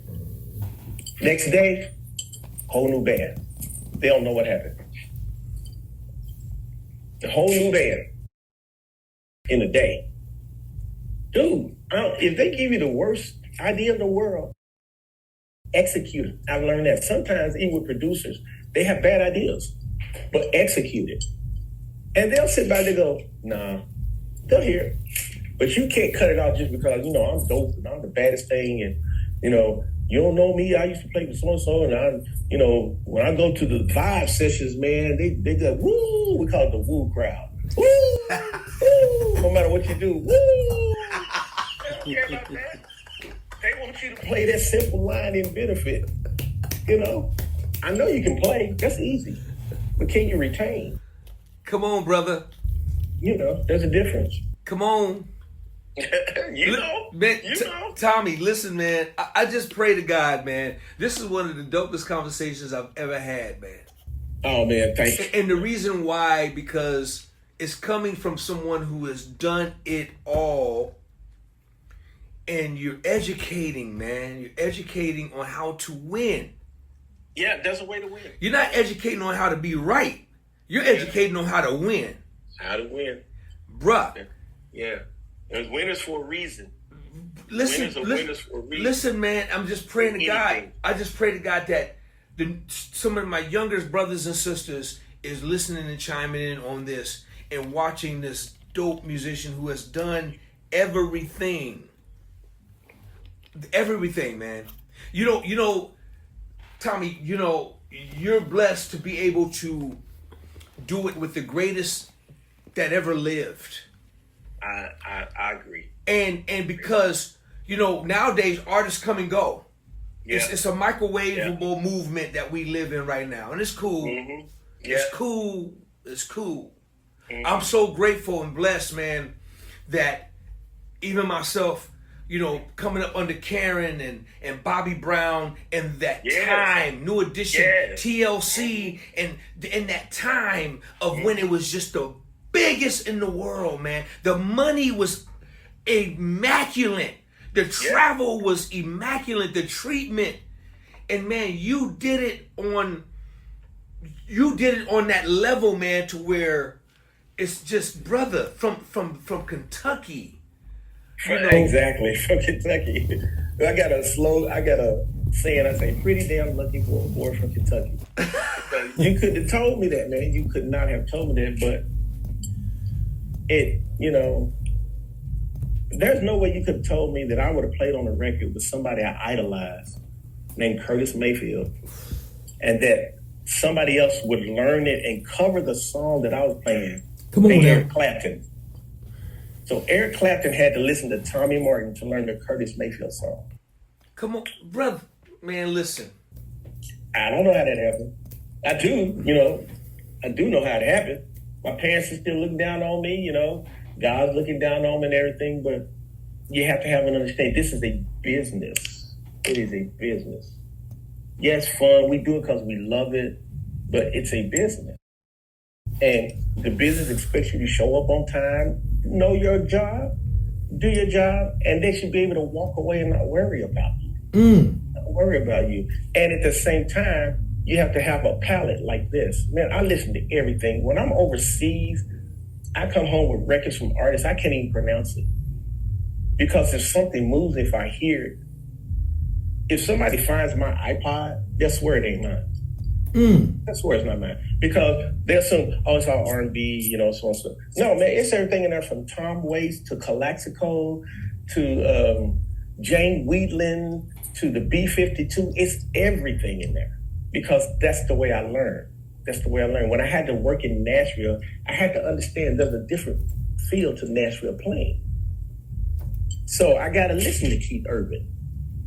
Next day, whole new band. They don't know what happened. The whole new band in a day. Dude, if they give you the worst idea in the world, execute it. I've learned that sometimes, even with producers, they have bad ideas, but execute it. And they'll sit back and go, nah, they'll hear it. But you can't cut it off just because, you know, I'm dope and I'm the baddest thing. And, you know, you don't know me. I used to play with so-and-so. And I, you know, when I go to the vibe sessions, man, they go, woo. We call it the woo crowd. Woo, woo. No matter what you do, woo. They don't care about that. They want you to play that simple line in benefit. You know, I know you can play. That's easy. But can you retain? Come on, brother. You know, there's a difference. Come on. you know. Man, Tommy, listen, man. I just pray to God, man. This is one of the dopest conversations I've ever had, man. Oh, man, thank you. And the reason why, because it's coming from someone who has done it all. And you're educating, man. You're educating on how to win. Yeah, there's a way to win. You're not educating on how to be right. You're educating on how to win. How to win. Bruh. Yeah. There's winners for a reason. Listen, winners for a reason. Listen, man, I'm just praying to God. I just pray to God that some of my youngest brothers and sisters is listening and chiming in on this and watching this dope musician who has done everything. Everything, man. You know, Tommy, you know, you're blessed to be able to do it with the greatest that ever lived. I agree. And because, you know, nowadays artists come and go. Yeah. It's a microwavable movement that we live in right now. And it's cool. Mm-hmm. Yeah. It's cool. It's cool. Mm-hmm. I'm so grateful and blessed, man, that even myself, you know, coming up under Karen and Bobby Brown and that Yes. time, New Edition, Yes. TLC, and in that time of when it was just the biggest in the world, man. The money was immaculate. The travel was immaculate. The treatment, and man, you did it on that level, man, to where it's just, brother, from Kentucky. You know, Exactly, from Kentucky. I got a saying, I say, pretty damn lucky for a boy from Kentucky. You couldn't have told me that, man. You could not have told me that, but there's no way you could have told me that I would have played on a record with somebody I idolized named Curtis Mayfield, and that somebody else would learn it and cover the song that I was playing. Come on, Eric Clapton. So Eric Clapton had to listen to Tomi Martin to learn the Curtis Mayfield song. come on, brother, man, listen. I don't know how that happened. I do know how it happened. My parents are still looking down on me, God's looking down on me and everything, but you have to have an understanding. This is a business. It is a business. Yes, fun. We do it because we love it, but it's a business. And the business expects you to show up on time, know your job, do your job, and they should be able to walk away and not worry about you. Not worry about you. And at the same time, you have to have a palette like this. Man, I listen to everything. When I'm overseas, I come home with records from artists. I can't even pronounce it. Because if something moves, if I hear it, if somebody finds my iPod, they'll swear it ain't mine. I swear it's not mine. Because there's it's all R&B, so and so. No, man, it's everything in there from Tom Waits to Calexico to Jane Wheatland to the B-52. It's everything in there. Because that's the way I learned. That's the way I learned. When I had to work in Nashville, I had to understand there's a different feel to Nashville playing. So I got to listen to Keith Urban.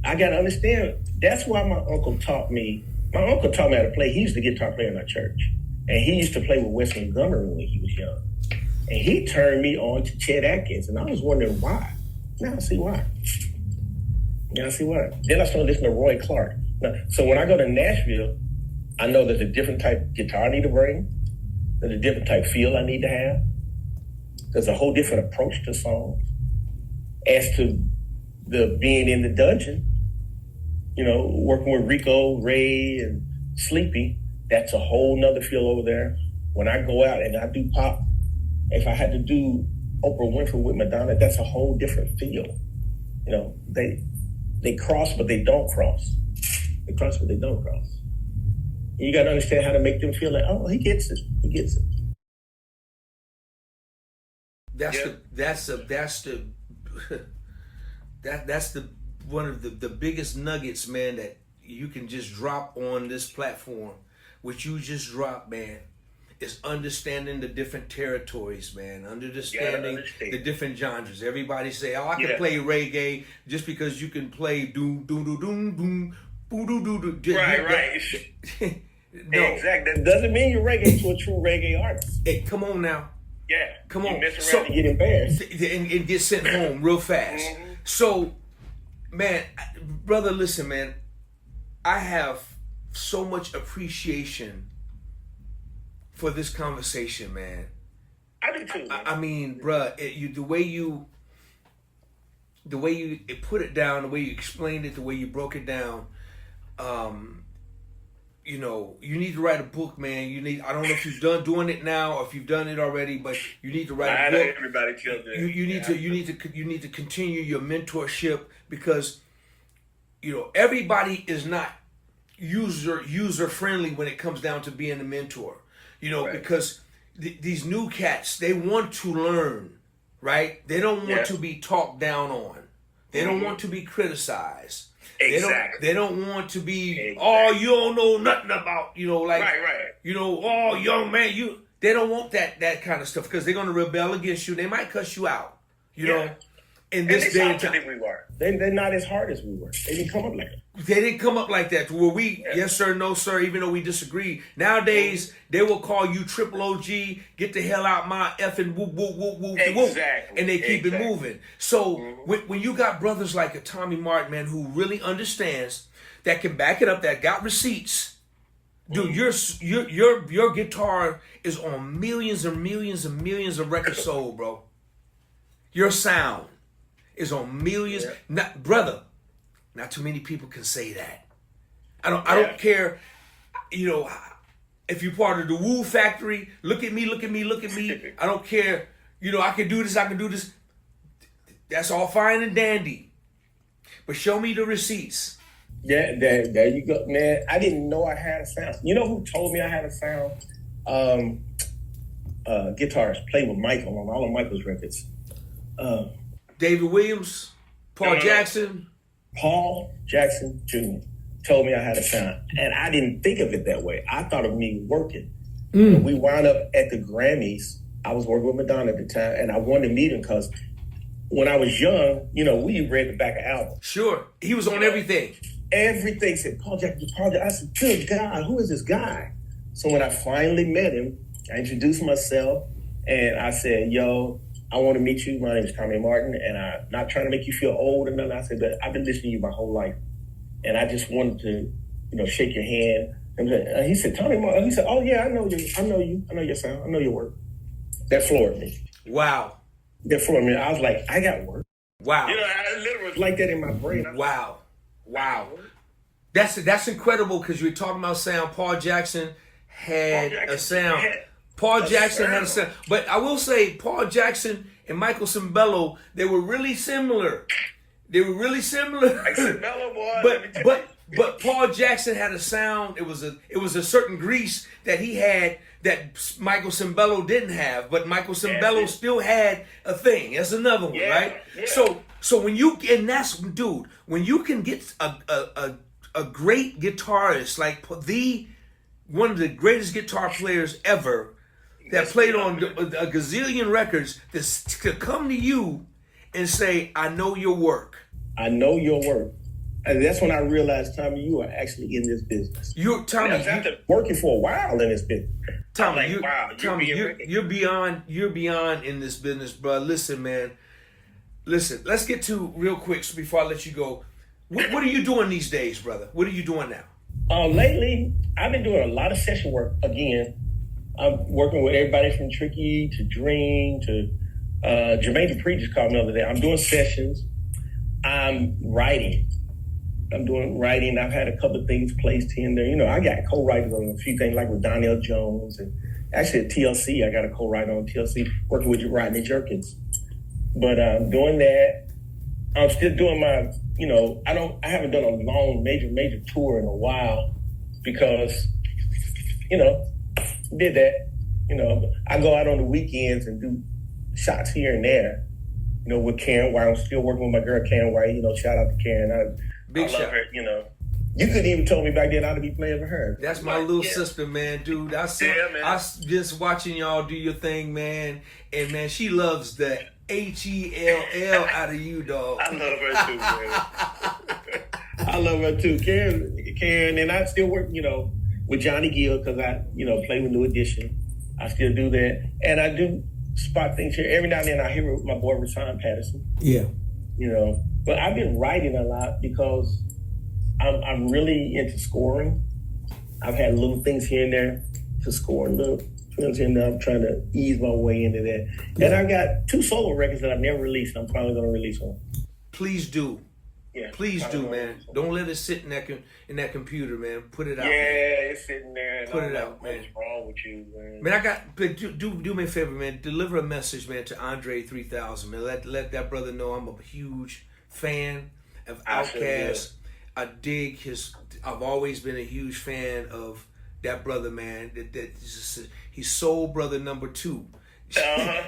I got to understand. That's why my uncle taught me. My uncle taught me how to play. He used to guitar player in our church. And he used to play with Wes Montgomery when he was young. And he turned me on to Chet Atkins. And I was wondering why. Now I see why. Then I started listening to Roy Clark. Now, so when I go to Nashville, I know there's a different type of guitar I need to bring. There's a different type of feel I need to have. There's a whole different approach to songs. As to the being in the dungeon, working with Rico, Ray, and Sleepy, that's a whole nother feel over there. When I go out and I do pop, if I had to do Oprah Winfrey with Madonna, that's a whole different feel. They cross, but they don't cross. They cross, but they don't cross. And you got to understand how to make them feel like, oh, he gets it. He gets it. That's the one of the biggest nuggets, man, that you can just drop on this platform, which you just dropped, man, is understanding the different territories, man, understanding the different genres. Everybody say, oh, I can play reggae just because you can play doom, doom, doom, doom, doom, boom, doom, doom, doom. Right. No. Exactly. That doesn't mean you're reggae to a true reggae artist. Hey, come on now. Yeah. Come on. You mess around and get embarrassed. And get sent home real fast. Mm-hmm. So, man, brother, listen, man. I have so much appreciation for this conversation, man. I do too. I mean, bruh, the way you put it down, the way you explained it, the way you broke it down, you need to write a book, man. I don't know if you've done doing it now or if you've done it already, but you need to write a book. Everybody tells it. You need to continue your mentorship because everybody is not user friendly when it comes down to being a mentor. Right. Because these new cats, they want to learn, right? They don't want to be talked down on. They don't want to be criticized. Exactly. They don't want to be, oh, you don't know nothing about, Right. Oh, young man, they don't want that kind of stuff because they're going to rebel against you. They might cuss you out, know. in And this they day and softer time. than we were. They're not as hard as we were. They didn't come up like that. They didn't come up like that. Where we, yes sir, no sir, even though we disagree. Nowadays, they will call you triple OG, get the hell out my effing whoop, whoop, whoop, whoop, whoop. Exactly. And they keep it moving. So when you got brothers like a Tomi Martin, man, who really understands, that can back it up, that got receipts, dude, your guitar is on millions and millions and millions of records sold, bro. Your sound is on millions. Not, brother, not too many people can say that. I don't care, you know, if you're part of the Woo Factory, look at me, look at me, look at me. I don't care, you know, I can do this, I can do this. That's all fine and dandy. But show me the receipts. Yeah, there you go, man. I didn't know I had a sound. You know who told me I had a sound? Guitarist, played with Michael on all of Michael's records. David Williams, Paul Jackson. Paul Jackson Jr. told me I had a sound. And I didn't think of it that way. I thought of me working. When we wound up at the Grammys, I was working with Madonna at the time, and I wanted to meet him because when I was young, you know, we read the back of albums. Sure. He was on everything. Everything said, Paul Jackson, Paul Jackson. I said, good God, who is this guy? So when I finally met him, I introduced myself, and I said, yo, I want to meet you. My name is Tomi Martin, and I'm not trying to make you feel old or nothing. I said, but I've been listening to you my whole life, and I just wanted to, you know, shake your hand. And he said, Tomi Martin. He said, oh, yeah, I know you. I know you. I know your sound. I know your work. That floored me. Wow. That floored me. I was like, I got work. Wow. You know, I literally was like that in my brain. Wow. Wow. That's incredible because you're talking about sound. Paul Jackson had a sound. Paul Jackson had a sound. But I will say, Paul Jackson and Michael Cimbello, they were really similar. They were really similar. Like Cimbello, boy. But Paul Jackson had a sound. It was a certain grease that he had that Michael Cimbello didn't have. But Michael Cimbello still had a thing. That's another one, right? Yeah. So when you, and that's, dude, when you can get a great guitarist, like one of the greatest guitar players ever that played on a gazillion records, to come to you and say, I know your work. I know your work. And that's when I realized, Tommy, you are actually in this business. You're working for a while in this business. Tommy, like, you're beyond in this business, bro. Listen, man. Listen, let's get to real quick before I let you go. What are you doing these days, brother? What are you doing now? Lately, I've been doing a lot of session work again. I'm working with everybody from Tricky to Dream to Jermaine Dupri just called me the other day. I'm doing sessions. I'm writing. I've had a couple of things placed in there. You know, I got co-writers on a few things, like with Donnell Jones, and actually at TLC, I got a co-writer on TLC working with Rodney Jerkins. But I'm doing that. I'm still doing my, you know, I haven't done a long, major tour in a while because, you know, did that. You know, I go out on the weekends and do shots here and there, you know, with Karen White. I'm still working with my girl Karen White. You know, shout out to Karen. I love her, you know. You couldn't even told me back then I'd be playing for her. That's my little sister, man, dude. I just watching y'all do your thing, man. And, man, she loves the HELL out of you, dog. I love her too, man. I love her too. Karen, and I still work, you know, with Johnny Gill because I, you know, play with New Edition. I still do that. And I do spot things here. Every now and then I hear my boy Rashawn Patterson. Yeah. You know, but I've been writing a lot because I'm really into scoring. I've had little things here and there to score, little things here and there. I'm trying to ease my way into that. Yeah. And I've got 2 solo records that I've never released. I'm probably going to release one. Please do. Yeah, please do, man. Don't let it sit in that computer, man. Put it out. Yeah, man. It's sitting there. Put it out, man. What's wrong with you, man? Man, do me a favor, man. Deliver a message, man, to Andre 3000, man. Let that brother know I'm a huge fan of Outkast. I dig his. I've always been a huge fan of that brother, man. He's soul brother number 2.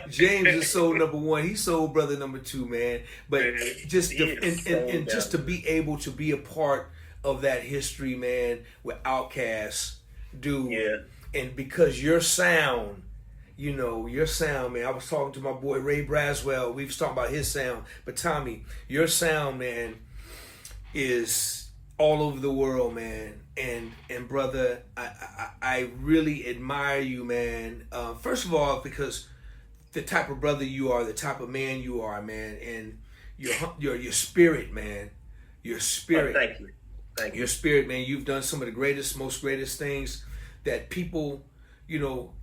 James is soul number 1. He's soul brother number 2, man. But just to be able to be a part of that history, man, with Outkast, dude. Yeah. And because your sound you know, your sound, man. I was talking to my boy Ray Braswell. We was talking about his sound. But Tommy, your sound, man, is all over the world, man. And brother, I really admire you, man. First of all, because the type of brother you are, the type of man you are, man, and your spirit, man. Your spirit. Oh, thank you. Thank you. Your spirit, man. You've done some of the most greatest things that people, you know,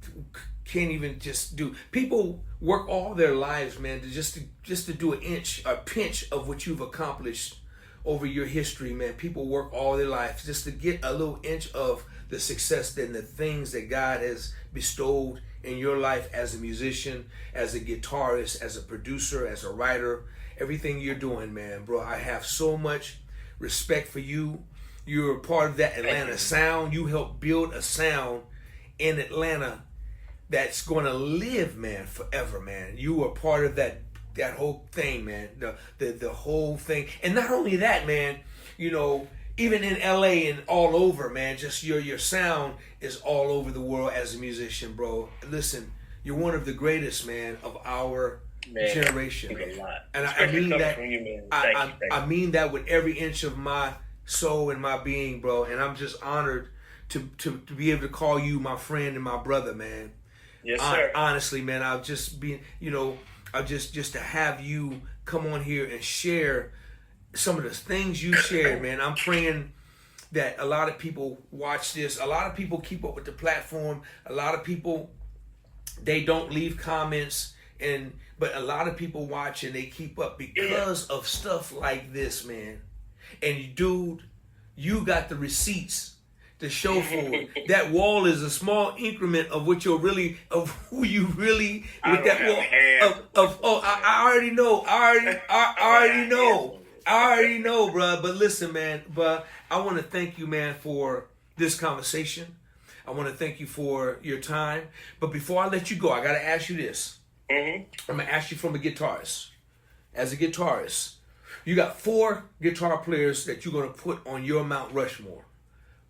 can't even just do. People work all their lives, man, just to do a pinch of what you've accomplished over your history, man. People work all their lives just to get a little inch of the success and the things that God has bestowed in your life as a musician, as a guitarist, as a producer, as a writer. Everything you're doing, man, bro. I have so much respect for you. You're a part of that Atlanta sound. You helped build a sound in Atlanta that's going to live, man, forever, man. You were part of that whole thing, man. The whole thing. And not only that, man, you know, even in LA and all over, man, just your sound is all over the world as a musician, bro. Listen, you're one of the greatest, man, of our generation. And I mean that. I mean that with every inch of my soul and my being, bro. And I'm just honored to be able to call you my friend and my brother, man. Yes, sir. Honestly, man, I've just been, you know, just to have you come on here and share some of the things you shared, man. I'm praying that a lot of people watch this. A lot of people keep up with the platform. A lot of people, they don't leave comments, but a lot of people watch and they keep up because of stuff like this, man. And dude, you got the receipts to show for it. That wall is a small increment of what you're really, of who you really, with that wall. I already know. I already know, bro. But listen, man, but I want to thank you, man, for this conversation. I want to thank you for your time. But before I let you go, I got to ask you this. I'm going to ask you from a guitarist. As a guitarist, you got 4 guitar players that you're going to put on your Mount Rushmore.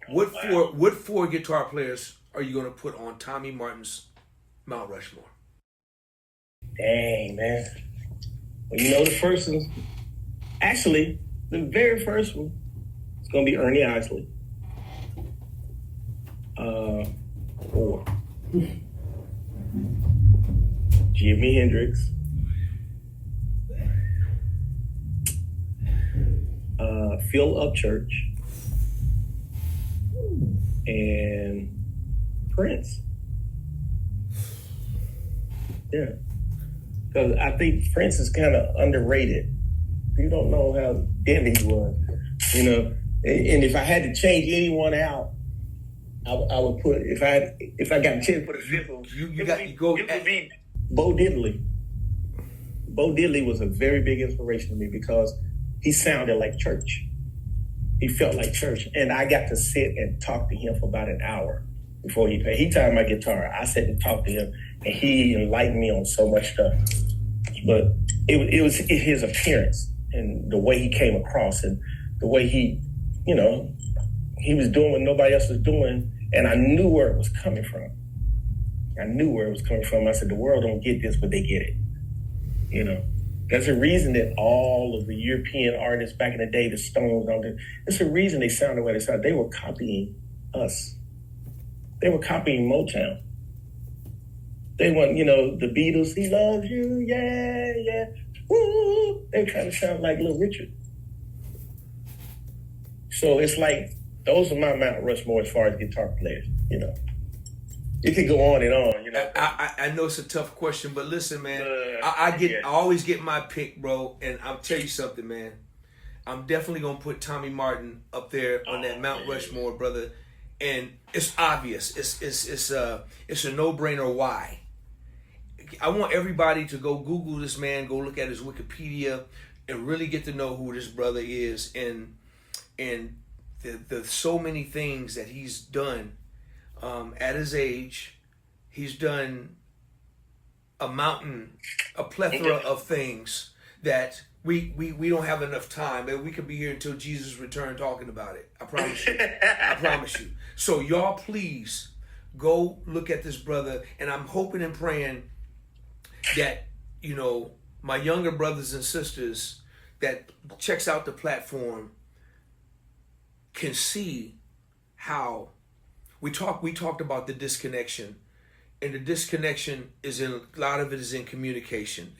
What four guitar players are you going to put on Tomi Martin's Mount Rushmore? Dang, man. Well, you know the first one. Actually, the very first one is going to be Ernie Isley. 4. Jimi Hendrix. Phil Upchurch. And Prince. Yeah. Because I think Prince is kind of underrated. You don't know how deadly he was, you know. And if I had to change anyone out, I would put, if I got a chance to put a fifth one, it would be Bo Diddley. Bo Diddley was a very big inspiration to me because he sounded like church. He felt like church. And I got to sit and talk to him for about an hour before he played. He tied my guitar. I sat and talked to him, and he enlightened me on so much stuff. But it was his appearance and the way he came across and the way he, you know, he was doing what nobody else was doing, and I knew where it was coming from. I said, the world don't get this, but they get it. You know, there's a reason that all of the European artists back in the day, the Stones, there's a reason they sounded the way they sounded. They were copying us. They were copying Motown. They want, you know, the Beatles, he loves you, yeah, yeah, woo. They kind of sound like Little Richard. So it's like, those are my Mount Rushmore as far as guitar players, you know. You can go on and on, you know. I know it's a tough question, but listen, man, I always get my pick, bro, and I'll tell you something, man. I'm definitely gonna put Tomi Martin up there on that Mount Rushmore, brother. And it's obvious. It's a no-brainer. Why? I want everybody to go Google this man, go look at his Wikipedia, and really get to know who this brother is, and the so many things that he's done at his age. He's done a plethora of things that we don't have enough time. And we could be here until Jesus return talking about it. I promise you. I promise you. So y'all please go look at this brother, and I'm hoping and praying that, my younger brothers and sisters that checks out the platform can see how we talked about the disconnection, and the disconnection is in, a lot of it is in communication.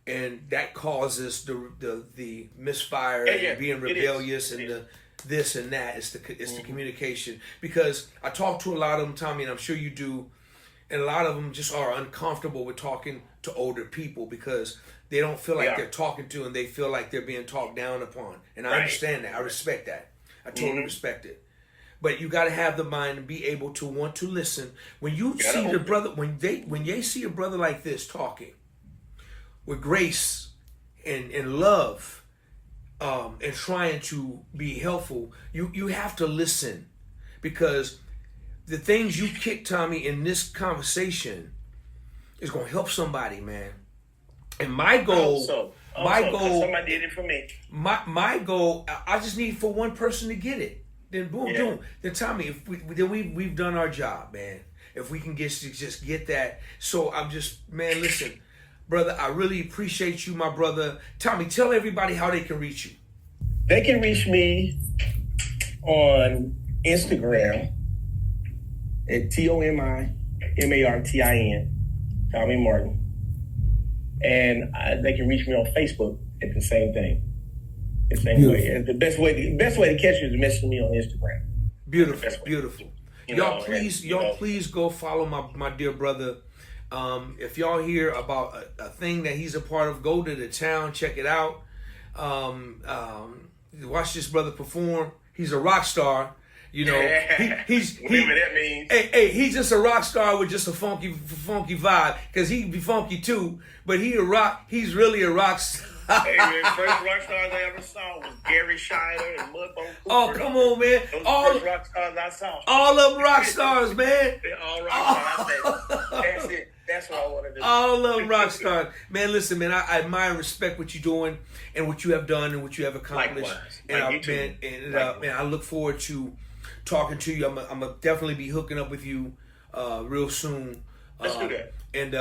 And that causes the misfire and being rebellious and the this and that. It's the communication, because I talk to a lot of them, Tommy, and I'm sure you do, and a lot of them just are uncomfortable with talking to older people because they don't feel like they're talking to, and they feel like they're being talked down upon. And I understand that. I respect that. I totally respect it. But you got to have the mind and be able to want to listen. When you see the brother, when they see a brother like this talking with grace and love, and trying to be helpful, you have to listen, because the things you kick, Tommy, in this conversation is going to help somebody, man. And my goal, somebody did it for me. My goal, I just need for one person to get it. Then boom, boom. Then Tommy, we've done our job, man. If we can just get that. So I'm just, man, listen, brother, I really appreciate you, my brother. Tommy, tell everybody how they can reach you. They can reach me on Instagram at TomiMartin, Tomi Martin. And they can reach me on Facebook at the same thing. The same way. And the best way to catch you is to message me on Instagram. Beautiful. Y'all please go follow my dear brother. If y'all hear about a thing that he's a part of, go to the town, check it out. Watch this brother perform. He's a rock star. He's whatever that means. Hey, he's just a rock star with just a funky vibe, because he can be funky too. But he's really a rock star. Hey man, first rock stars I ever saw was Gary Schuyler and Mudbone Cooper. Oh, come on, man! Those first rock stars I saw. All of them rock stars, man. They're all rock stars. That's it. That's what I want to do. All of them rock stars, man. Listen, man, I admire and respect what you're doing and what you have done and what you have accomplished. Likewise. Man, I look forward to talking to you. I'm gonna definitely be hooking up with you real soon. Let's do that. And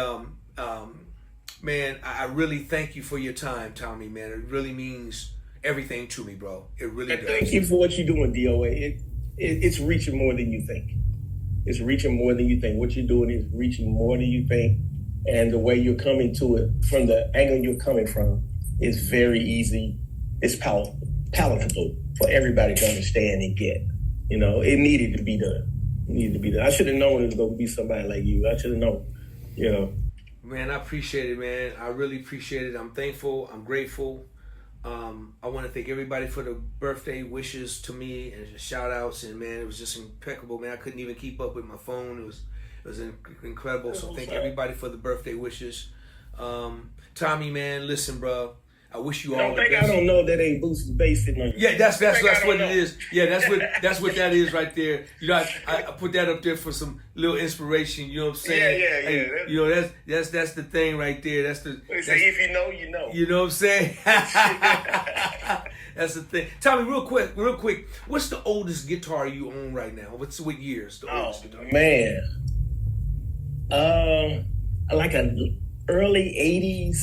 man, I really thank you for your time, Tommy, man. It really means everything to me, bro. It really does. Thank you for what you're doing, DOA. It's reaching more than you think. It's reaching more than you think. What you're doing is reaching more than you think. And the way you're coming to it, from the angle you're coming from, is very easy. It's palatable for everybody to understand and get. It needed to be done. I should have known it was going to be somebody like you. I should have known, Man, I appreciate it, man. I really appreciate it. I'm thankful. I'm grateful. I want to thank everybody for the birthday wishes to me and shout outs. And man, it was just impeccable, man. I couldn't even keep up with my phone. It was incredible. So thank everybody for the birthday wishes. Tommy, man, listen, bro. I wish you all the best. I don't know that ain't Boost's bass sitting on you. Yeah, that's what it is. Yeah, that's what that is right there. I put that up there for some little inspiration. You know what I'm saying? Yeah. That's the thing right there. That's if you know, you know. You know what I'm saying? That's the thing. Tommy, real quick. What's the oldest guitar you own right now? What years? The oldest guitar? Man, like an early '80s.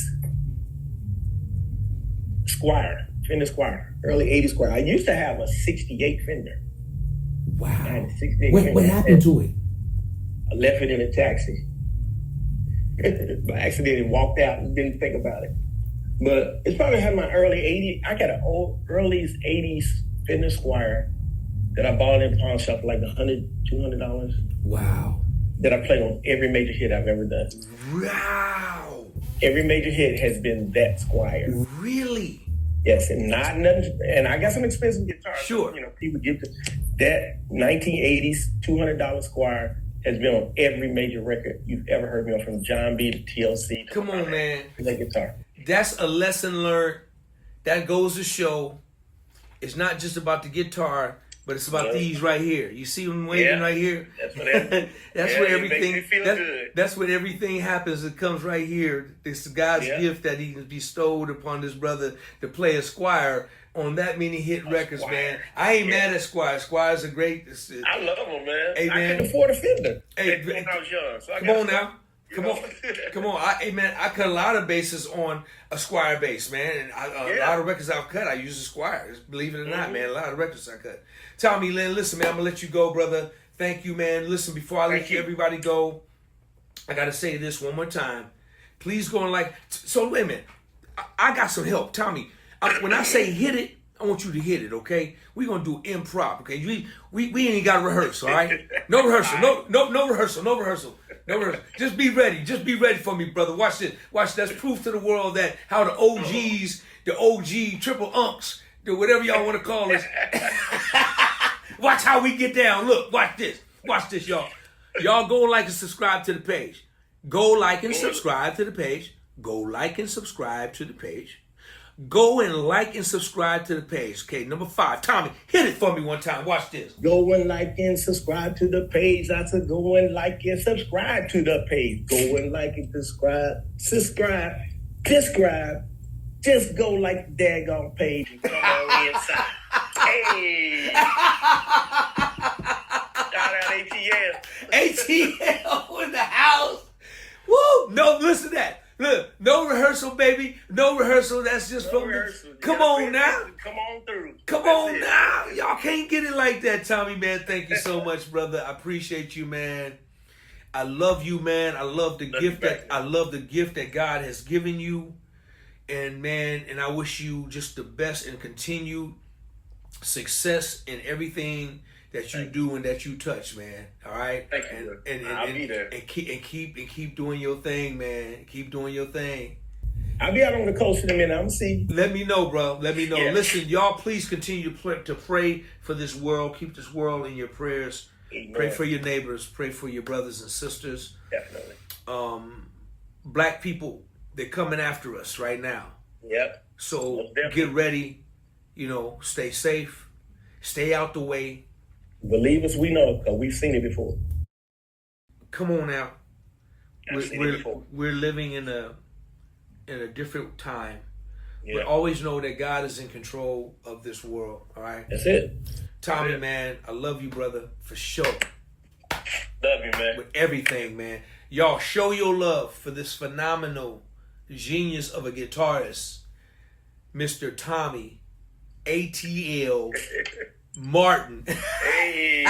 Fender Squire, early '80s Squire. I used to have a '68 Fender. Wow. I had a '68 Fender. What happened to it? I left it in a taxi. By accident, and walked out and didn't think about it. But it's probably had my early '80s. I got an early '80s Fender Squire that I bought in pawn shop for like $100, $200. Wow. That I played on every major hit I've ever done. Wow. Every major hit has been that Squire. Really? Yes, and not nothing. And I got some expensive guitars. Sure. People give that 1980s $200 Squire has been on every major record you've ever heard me on, from John B to TLC. Come on, man. That guitar. That's a lesson learned. That goes to show it's not just about the guitar, but it's about these right here. You see them waving right here? That's what that's where everything. Makes me feel good. That's when everything happens. It comes right here. It's God's gift that He bestowed upon this brother to play a Squire. on that many hit records, Squire. man. I ain't mad at Squire. Squire's a great. I love him, man. Hey, I man. couldn't afford a Fender Hey, when I was young. So I come got on some, now. you Come know? on, come on. Hey, man, I cut a lot of bases on a Squire bass, man. And a Yeah. lot of records I've cut, I use a Squire. Believe it or not, Mhm. man. A lot of records I cut. Tommy Lynn, listen, man, I'm going to let you go, brother. Thank you, man. Listen, before I let Thank you. everybody go, I got to say this one more time. Please go and like. So, wait a minute. I got some help. Tommy, when I say hit it, I want you to hit it, okay? We're going to do improv, okay? We ain't got to rehearse, all right? No rehearsal. No rehearsal. No rehearsal. No rehearsal. Just be ready. Just be ready for me, brother. Watch this. Watch. That's proof to the world that how the OGs, the OG triple unks, the whatever y'all want to call us. Watch how we get down. Look, watch this. Watch this, y'all. Y'all go like and subscribe to the page. Go like and subscribe to the page. Go like and subscribe to the page. Go and like and subscribe to the page. Okay, number 5. Tommy, hit it for me one time. Watch this. Go and like and subscribe to the page. I said go and like and subscribe to the page. Go and like and subscribe. Just go like the daggone page and come on inside. Hey. Shout out ATL. ATL in the house. Woo! No, listen to that. Look, no rehearsal, baby. No rehearsal. That's just No from rehearsal. Come on now. Come on through. Come That's on it. now. Y'all can't get it like that, Tommy, man. Thank you so much, brother. I appreciate you, man. I love you, man. I love the gift that God has given you. And man, and I wish you just the best and continued success in everything that you do and that you touch, man. All right. Thank you. And I'll be there. And keep doing your thing, man. Keep doing your thing. I'll be out on the coast in a minute. I'm gonna see. Let me know, bro. Let me know. Yeah. Listen, y'all, please continue to pray for this world. Keep this world in your prayers. Amen. Pray for your neighbors. Pray for your brothers and sisters. Definitely. Black people, they're coming after us right now. Yep. So Most definitely. get ready. Stay safe. Stay out the way. Believe us, we know, because we've seen it before. Come on now. I've seen it before. We're living in a different time. Yeah. But always know that God is in control of this world. All right. That's it. Tommy, Yeah. man, I love you, brother, for sure. Love you, man. With everything, man. Y'all show your love for this phenomenal genius of a guitarist, Mr. Tomi ATL Martin. Hey.